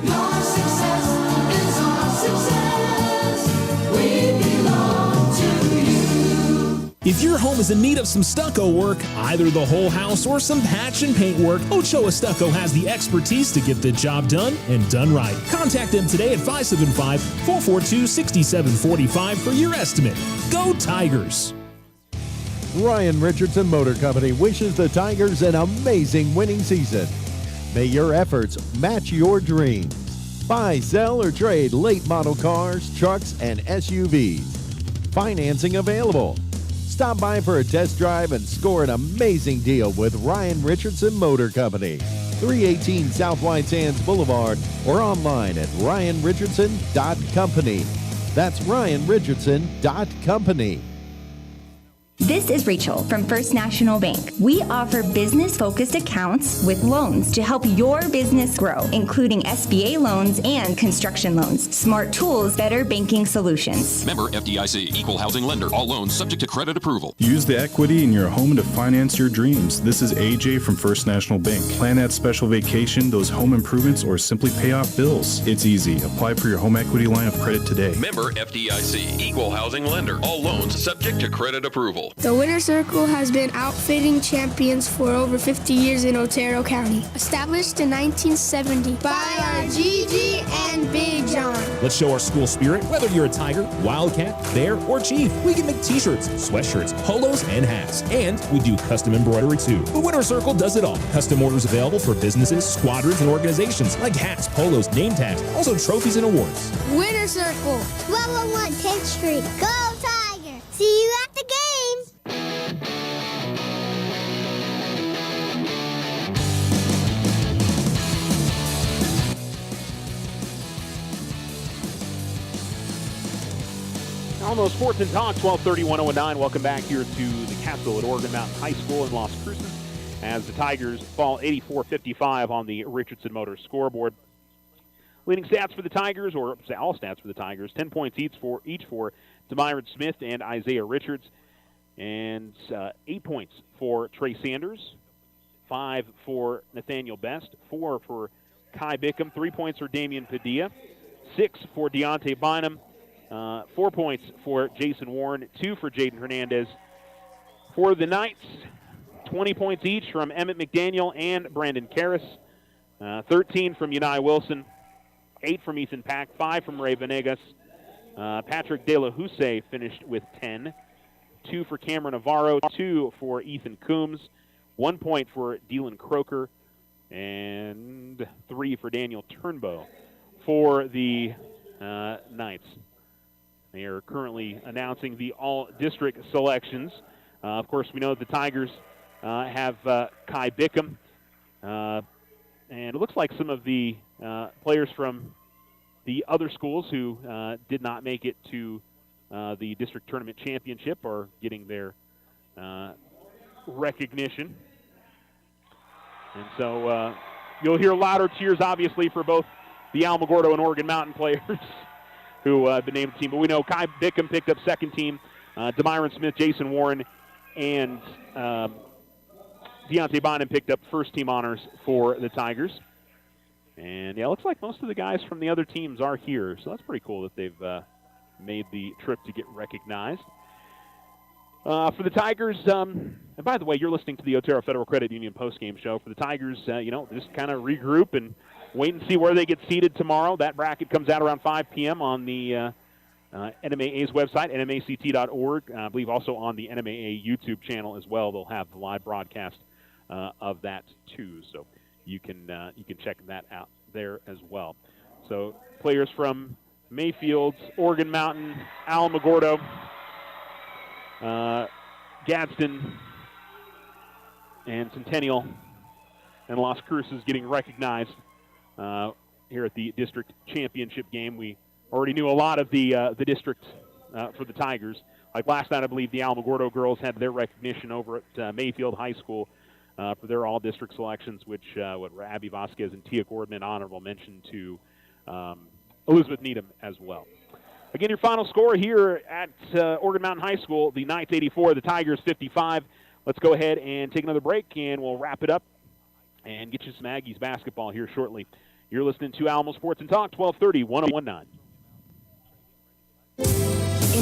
Your success is our success. We belong to you. If your home is in need of some stucco work, either the whole house or some patch and paint work, Ochoa Stucco has the expertise to get the job done and done right. Contact them today at 575-442-6745 for your estimate. Go Tigers! Ryan Richardson Motor Company wishes the Tigers an amazing winning season. May your efforts match your dreams. Buy, sell, or trade late model cars, trucks, and SUVs. Financing available. Stop by for a test drive and score an amazing deal with Ryan Richardson Motor Company. 318 South White Sands Boulevard or online at ryanrichardson.company. That's ryanrichardson.company. This is Rachel from First National Bank. We offer business-focused accounts with loans to help your business grow, including SBA loans and construction loans. Smart tools, better banking solutions. Member FDIC, Equal Housing Lender. All loans subject to credit approval. Use the equity in your home to finance your dreams. This is AJ from First National Bank. Plan that special vacation, those home improvements, or simply pay off bills. It's easy. Apply for your home equity line of credit today. Member FDIC, Equal Housing Lender. All loans subject to credit approval. The Winter Circle has been outfitting champions for over 50 years in Otero County. Established in 1970 by our Gigi and Big John. Let's show our school spirit. Whether you're a Tiger, Wildcat, Bear, or Chief, we can make t-shirts, sweatshirts, polos, and hats. And we do custom embroidery too. The Winter Circle does it all. Custom orders available for businesses, squadrons, and organizations like hats, polos, name tags, also trophies and awards. Winter Circle, 1201 10th Street. Go Tiger! See you at the game! Alamo Sports and Talk, 1230-1019. Welcome back here to the Castle at Oregon Mountain High School in Las Cruces as the Tigers fall 84-55 on the Richardson Motor scoreboard. Leading stats for the Tigers, or all stats for the Tigers, 10 points each for Demyron Smith and Isaiah Richards. And 8 points for Trey Sanders, 5 for Nathaniel Best, 4 for Kai Bickham, 3 points for Damian Padilla, 6 for Deontay Bynum, 4 points for Jason Warren, 2 for Jaden Hernandez. For the Knights, 20 points each from Emmett McDaniel and Brandon Karras, 13 from Unai Wilson, 8 from Ethan Pack, 5 from Ray Venegas. Patrick De La Houssaye finished with 10. 2 for Cameron Navarro, 2 for Ethan Coombs, 1 point for Dylan Croker, and 3 for Daniel Turnbow for the Knights. They are currently announcing the all-district selections. Of course, we know the Tigers have Kai Bickham, and it looks like some of the players from the other schools who did not make it to the district tournament championship are getting their recognition. And so you'll hear louder cheers, obviously, for both the Alamogordo and Oregon Mountain players who have been named the team. But we know Kai Bickham picked up second team, DeMyron Smith, Jason Warren, and Deontay Bynum picked up first team honors for the Tigers. And, yeah, it looks like most of the guys from the other teams are here. So that's pretty cool that they've made the trip to get recognized. For the Tigers, and by the way, you're listening to the Otero Federal Credit Union postgame show. For the Tigers, just kind of regroup and wait and see where they get seated tomorrow. That bracket comes out around 5 p.m. on the NMAA's website, nmact.org. I believe also on the NMAA YouTube channel as well. They'll have the live broadcast of that too, so you can check that out there as well. So players from Mayfield, Oregon Mountain, Alamogordo, Gadsden, and Centennial, and Las Cruces getting recognized here at the district championship game. We already knew a lot of the district for the Tigers. Like last night, I believe the Alamogordo girls had their recognition over at Mayfield High School for their all-district selections, which Abby Vasquez and Tia Gordman honorable mention to Elizabeth Needham as well. Again, your final score here at Oregon Mountain High School, the Knights 84, the Tigers 55. Let's go ahead and take another break, and we'll wrap it up and get you some Aggies basketball here shortly. You're listening to Alamo Sports and Talk, 1230, 1019.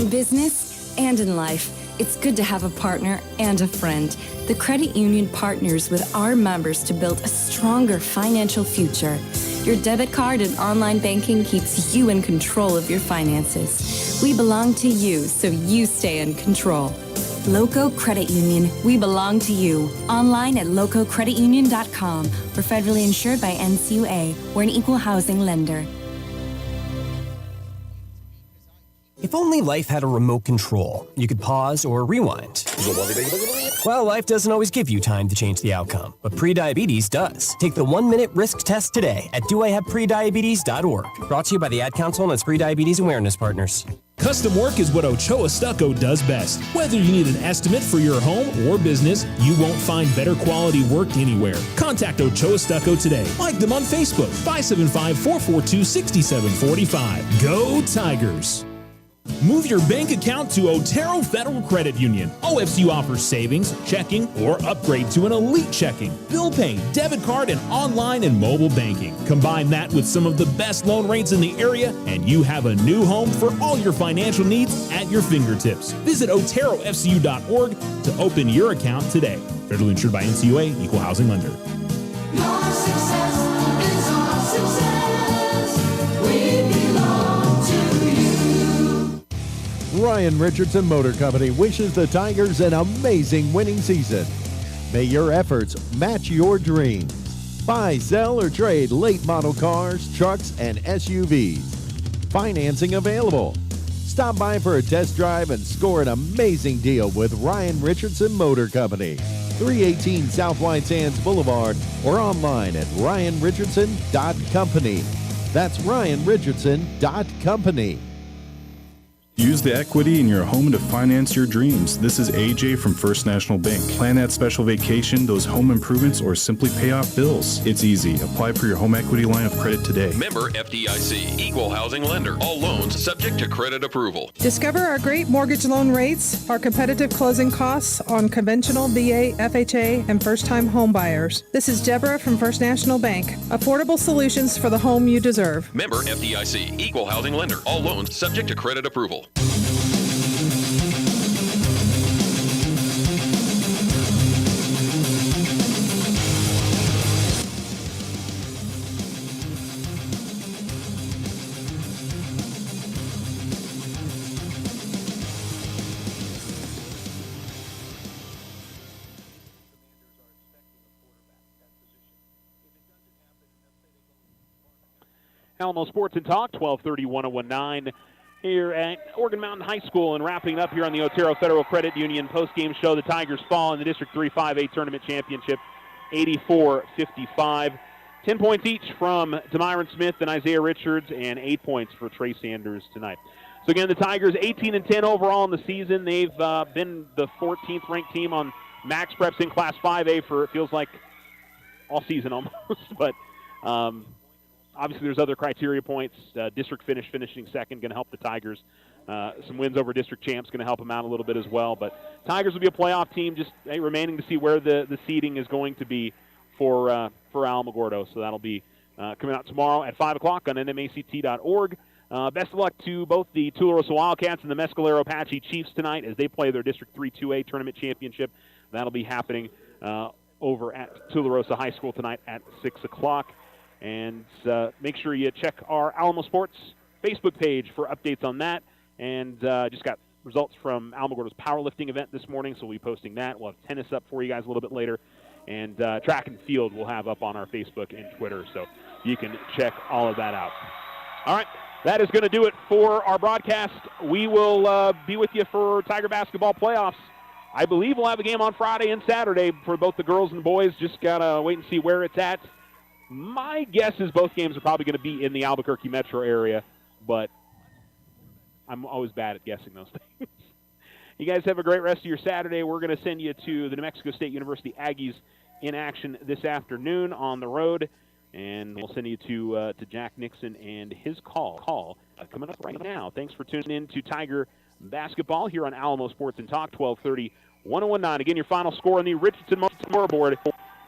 In business and in life, it's good to have a partner and a friend. The credit union partners with our members to build a stronger financial future. Your debit card and online banking keeps you in control of your finances. We belong to you, so you stay in control. Loco Credit Union, we belong to you. Online at lococreditunion.com. We're federally insured by NCUA. We're an equal housing lender. If only life had a remote control, you could pause or rewind. Well, life doesn't always give you time to change the outcome, but prediabetes does. Take the 1-minute risk test today at doihaveprediabetes.org. Brought to you by the Ad Council and its prediabetes awareness partners. Custom work is what Ochoa Stucco does best. Whether you need an estimate for your home or business, you won't find better quality work anywhere. Contact Ochoa Stucco today. Like them on Facebook, 575-442-6745. Go Tigers! Move your bank account to Otero Federal Credit Union. OFCU offers savings, checking, or upgrade to an elite checking, bill pay, debit card, and online and mobile banking. Combine that with some of the best loan rates in the area, and you have a new home for all your financial needs at your fingertips. Visit OteroFCU.org to open your account today. Federally insured by NCUA, equal housing lender. Your success is our success. We belong to you. Ryan Richardson Motor Company wishes the Tigers an amazing winning season. May your efforts match your dreams. Buy, sell, or trade late model cars, trucks, and SUVs. Financing available. Stop by for a test drive and score an amazing deal with Ryan Richardson Motor Company. 318 South White Sands Boulevard or online at ryanrichardson.company. That's ryanrichardson.company. Use the equity in your home to finance your dreams. This is AJ from First National Bank. Plan that special vacation, those home improvements, or simply pay off bills. It's easy. Apply for your home equity line of credit today. Member FDIC, equal housing lender. All loans subject to credit approval. Discover our great mortgage loan rates, our competitive closing costs on conventional, VA, FHA, and first-time home buyers. This is Deborah from First National Bank. Affordable solutions for the home you deserve. Member FDIC, equal housing lender. All loans subject to credit approval. Alamo Sports and Talk, 1230-1019 here at Oregon Mountain High School. And wrapping up here on the Otero Federal Credit Union postgame show, the Tigers fall in the District 3-5A Tournament Championship, 84-55. 10 points each from Demyron Smith and Isaiah Richards, and 8 points for Trey Sanders tonight. So again, the Tigers 18-10 overall in the season. They've been the 14th ranked team on Max Preps in Class 5A for, it feels like, all season almost. But obviously, there's other criteria points. District finishing second, going to help the Tigers. Some wins over district champs going to help them out a little bit as well. But Tigers will be a playoff team, just remaining to see where the seeding is going to be for Alamogordo. So that'll be coming out tomorrow at 5 o'clock on nmact.org. Best of luck to both the Tularosa Wildcats and the Mescalero Apache Chiefs tonight as they play their District 3-2A Tournament Championship. That'll be happening over at Tularosa High School tonight at 6 o'clock. And make sure you check our Alamo Sports Facebook page for updates on that. And just got results from Alamogordo's powerlifting event this morning, so we'll be posting that. We'll have tennis up for you guys a little bit later. And track and field we'll have up on our Facebook and Twitter, so you can check all of that out. All right, that is going to do it for our broadcast. We will be with you for Tiger basketball playoffs. I believe we'll have a game on Friday and Saturday for both the girls and boys. Just got to wait and see where it's at. My guess is both games are probably going to be in the Albuquerque metro area, but I'm always bad at guessing those things. You guys have a great rest of your Saturday. We're going to send you to the New Mexico State University Aggies in action this afternoon on the road, and we'll send you to Jack Nixon and his call coming up right now. Thanks for tuning in to Tiger basketball here on Alamo Sports and Talk, 1230-1019. Again, your final score on the Richardson scoreboard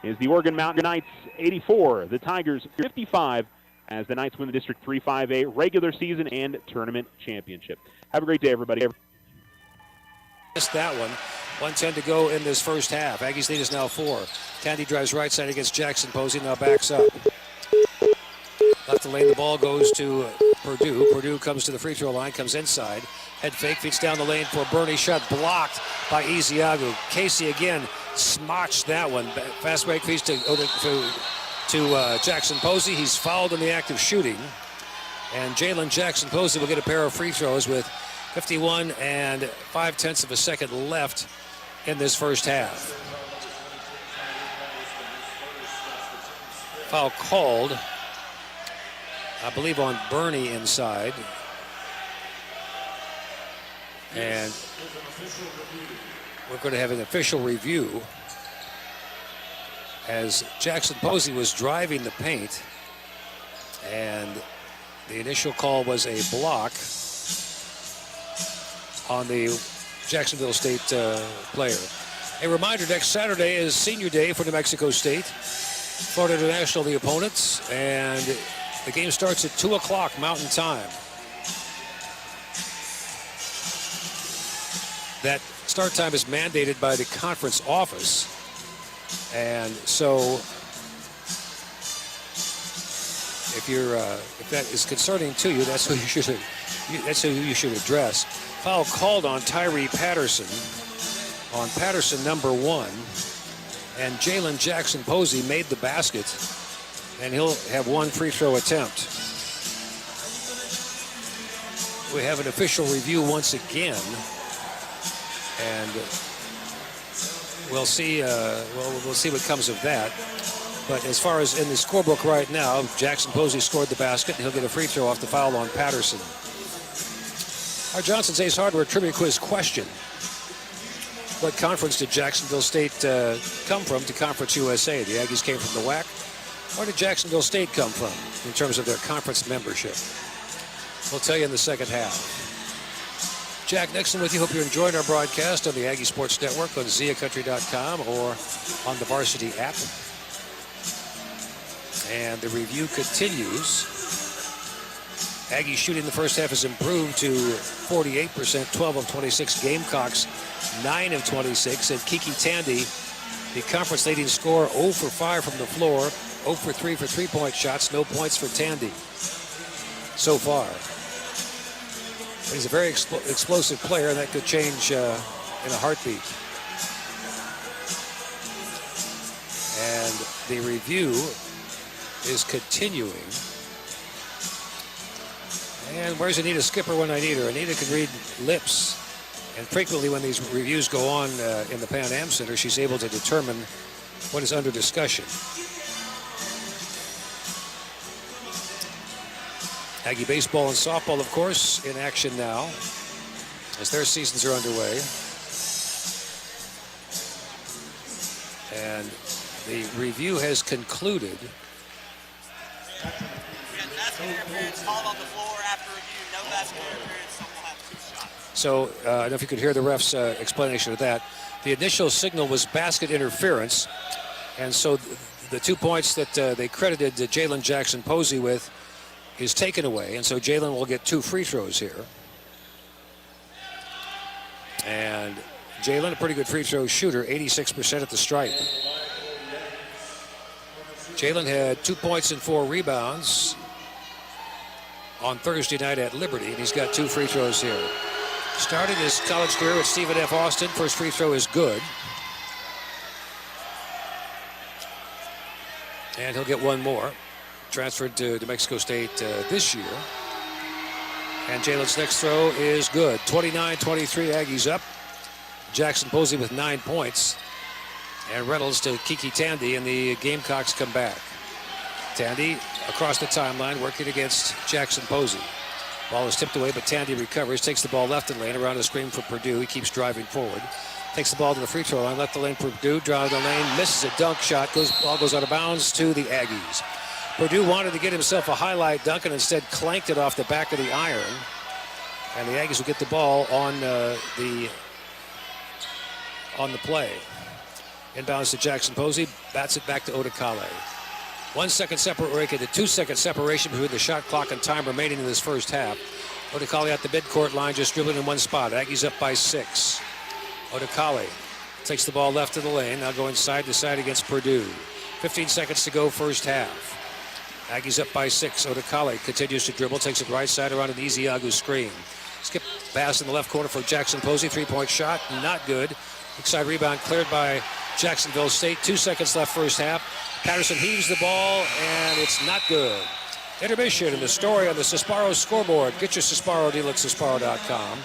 is the Oregon Mountain Knights 84, the Tigers 55, as the Knights win the District 3-5A regular season and tournament championship. Have a great day, everybody. Missed that one. 1:10 to go in this first half. Aggies lead is now 4. Tandy drives right side against Jackson Posey, now backs up. Left the lane, the ball goes to Purdue. Purdue comes to the free throw line, comes inside. Head fake, feeds down the lane for Bernie. Shot blocked by Eziagu. Casey again smotched that one. Fast break feeds to Jackson Posey. He's fouled in the act of shooting. And Jalen Jackson Posey will get a pair of free throws with 51 and 0.5 of a second left in this first half. Foul called, I believe, on Bernie inside. And we're going to have an official review as Jackson Posey was driving the paint, and the initial call was a block on the Jacksonville State player. A reminder, next Saturday is senior day for New Mexico State. Florida International the opponents, and the game starts at 2 o'clock Mountain Time. That start time is mandated by the conference office, and so if that is concerning to you, that's who you should address. Foul called on Tyree Patterson, on Patterson number 1, and Jalen Jackson Posey made the basket, and he'll have one free throw attempt. We have an official review once again, and we'll see. We'll see what comes of that. But as far as in the scorebook right now, Jackson Posey scored the basket, and he'll get a free throw off the foul on Patterson. Our Johnson's Ace Hardware Trivia Quiz question. What conference did Jacksonville State come from to Conference USA? The Aggies came from the WAC. Where did Jacksonville State come from in terms of their conference membership? We'll tell you in the second half. Jack Nixon with you. Hope you're enjoying our broadcast on the Aggie Sports Network on ZiaCountry.com or on the Varsity app. And the review continues. Aggie shooting the first half has improved to 48%, 12 of 26. Gamecocks, 9 of 26. And Kiki Tandy, the conference leading scorer, 0 for 5 from the floor, 0 for 3 for three-point shots. No points for Tandy so far. But he's a very explosive player, and that could change in a heartbeat. And the review is continuing. And where's Anita Skipper when I need her? Anita can read lips. And frequently when these reviews go on in the Pan Am Center, she's able to determine what is under discussion. Aggie baseball and softball, of course, in action now as their seasons are underway. And the review has concluded. So, I don't know if you could hear the ref's explanation of that. The initial signal was basket interference, and so the 2 points that they credited Jalen Jackson Posey with is taken away, and so Jalen will get 2 free throws here. And Jalen, a pretty good free throw shooter, 86% at the stripe. Jalen had 2 points and 4 rebounds on Thursday night at Liberty, and he's got 2 free throws here. Started his college career at Stephen F. Austin. First free throw is good. And he'll get 1 more. Transferred to New Mexico State this year. And Jalen's next throw is good. 29-23, Aggies up. Jackson Posey with 9 points. And Reynolds to Kiki Tandy, and the Gamecocks come back. Tandy across the timeline, working against Jackson Posey. Ball is tipped away, but Tandy recovers, takes the ball left of the lane, around a screen for Purdue. He keeps driving forward. Takes the ball to the free throw line, left the lane for Purdue, driving the lane, misses a dunk shot, ball goes out of bounds to the Aggies. Purdue wanted to get himself a highlight dunk and instead clanked it off the back of the iron. And the Aggies will get the ball on the play. Inbounds to Jackson Posey, bats it back to Odekale. 1 second separation, the 2 second separation between the shot clock and time remaining in this first half. Odekale at the midcourt line, just dribbling in one spot. Aggies up by 6. Odekale takes the ball left of the lane, now going side to side against Purdue. 15 seconds to go, first half. Aggies up by 6. Odekale continues to dribble, takes it right side around an Ezeagu screen. Skip pass in the left corner for Jackson Posey, 3-point shot, not good. Weak side rebound cleared by Jacksonville State. 2 seconds left first half. Patterson heaves the ball, and it's not good. Intermission, and the story on the Sesparo scoreboard. Get your Sesparo deal at Sesparo.com.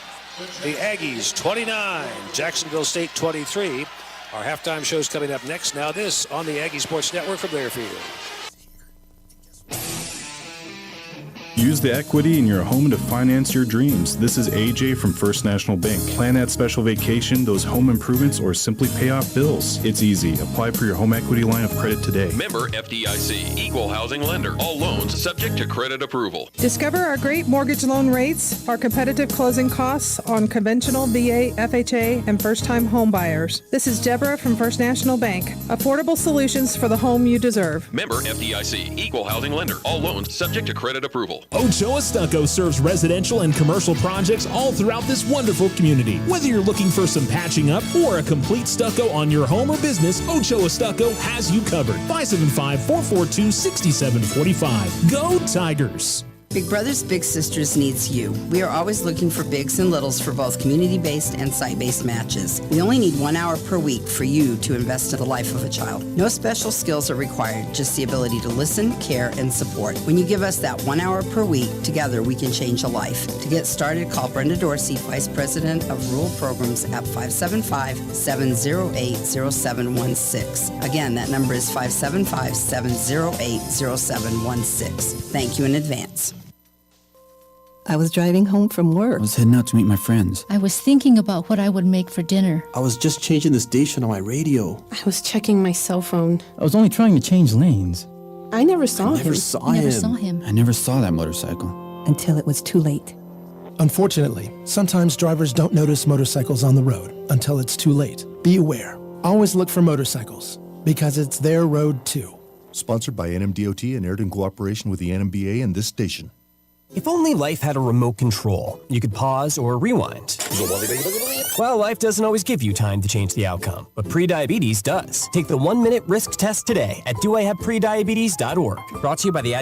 The Aggies 29, Jacksonville State 23. Our halftime show's coming up next. Now this on the Aggie Sports Network from Learfield. Use the equity in your home to finance your dreams. This is AJ from First National Bank. Plan that special vacation, those home improvements, or simply pay off bills. It's easy. Apply for your home equity line of credit today. Member FDIC, equal housing lender. All loans subject to credit approval. Discover our great mortgage loan rates, our competitive closing costs on conventional VA, FHA, and first-time home buyers. This is Deborah from First National Bank. Affordable solutions for the home you deserve. Member FDIC, equal housing lender. All loans subject to credit approval. Ochoa Stucco serves residential and commercial projects all throughout this wonderful community. Whether you're looking for some patching up or a complete stucco on your home or business, Ochoa Stucco has you covered. 575-442-6745. Go Tigers! Big Brothers Big Sisters needs you. We are always looking for bigs and littles for both community-based and site-based matches. We only need 1 hour per week for you to invest in the life of a child. No special skills are required, just the ability to listen, care, and support. When you give us that 1 hour per week, together we can change a life. To get started, call Brenda Dorsey, Vice President of Rural Programs at 575-708-0716. Again, that number is 575-708-0716. Thank you in advance. I was driving home from work. I was heading out to meet my friends. I was thinking about what I would make for dinner. I was just changing the station on my radio. I was checking my cell phone. I was only trying to change lanes. I never saw him. You never saw him. I never saw that motorcycle. Until it was too late. Unfortunately, sometimes drivers don't notice motorcycles on the road until it's too late. Be aware. Always look for motorcycles, because it's their road too. Sponsored by NMDOT and aired in cooperation with the NMBA and this station. If only life had a remote control, you could pause or rewind. Well, life doesn't always give you time to change the outcome, but prediabetes does. Take the 1-minute risk test today at doihaveprediabetes.org. Brought to you by the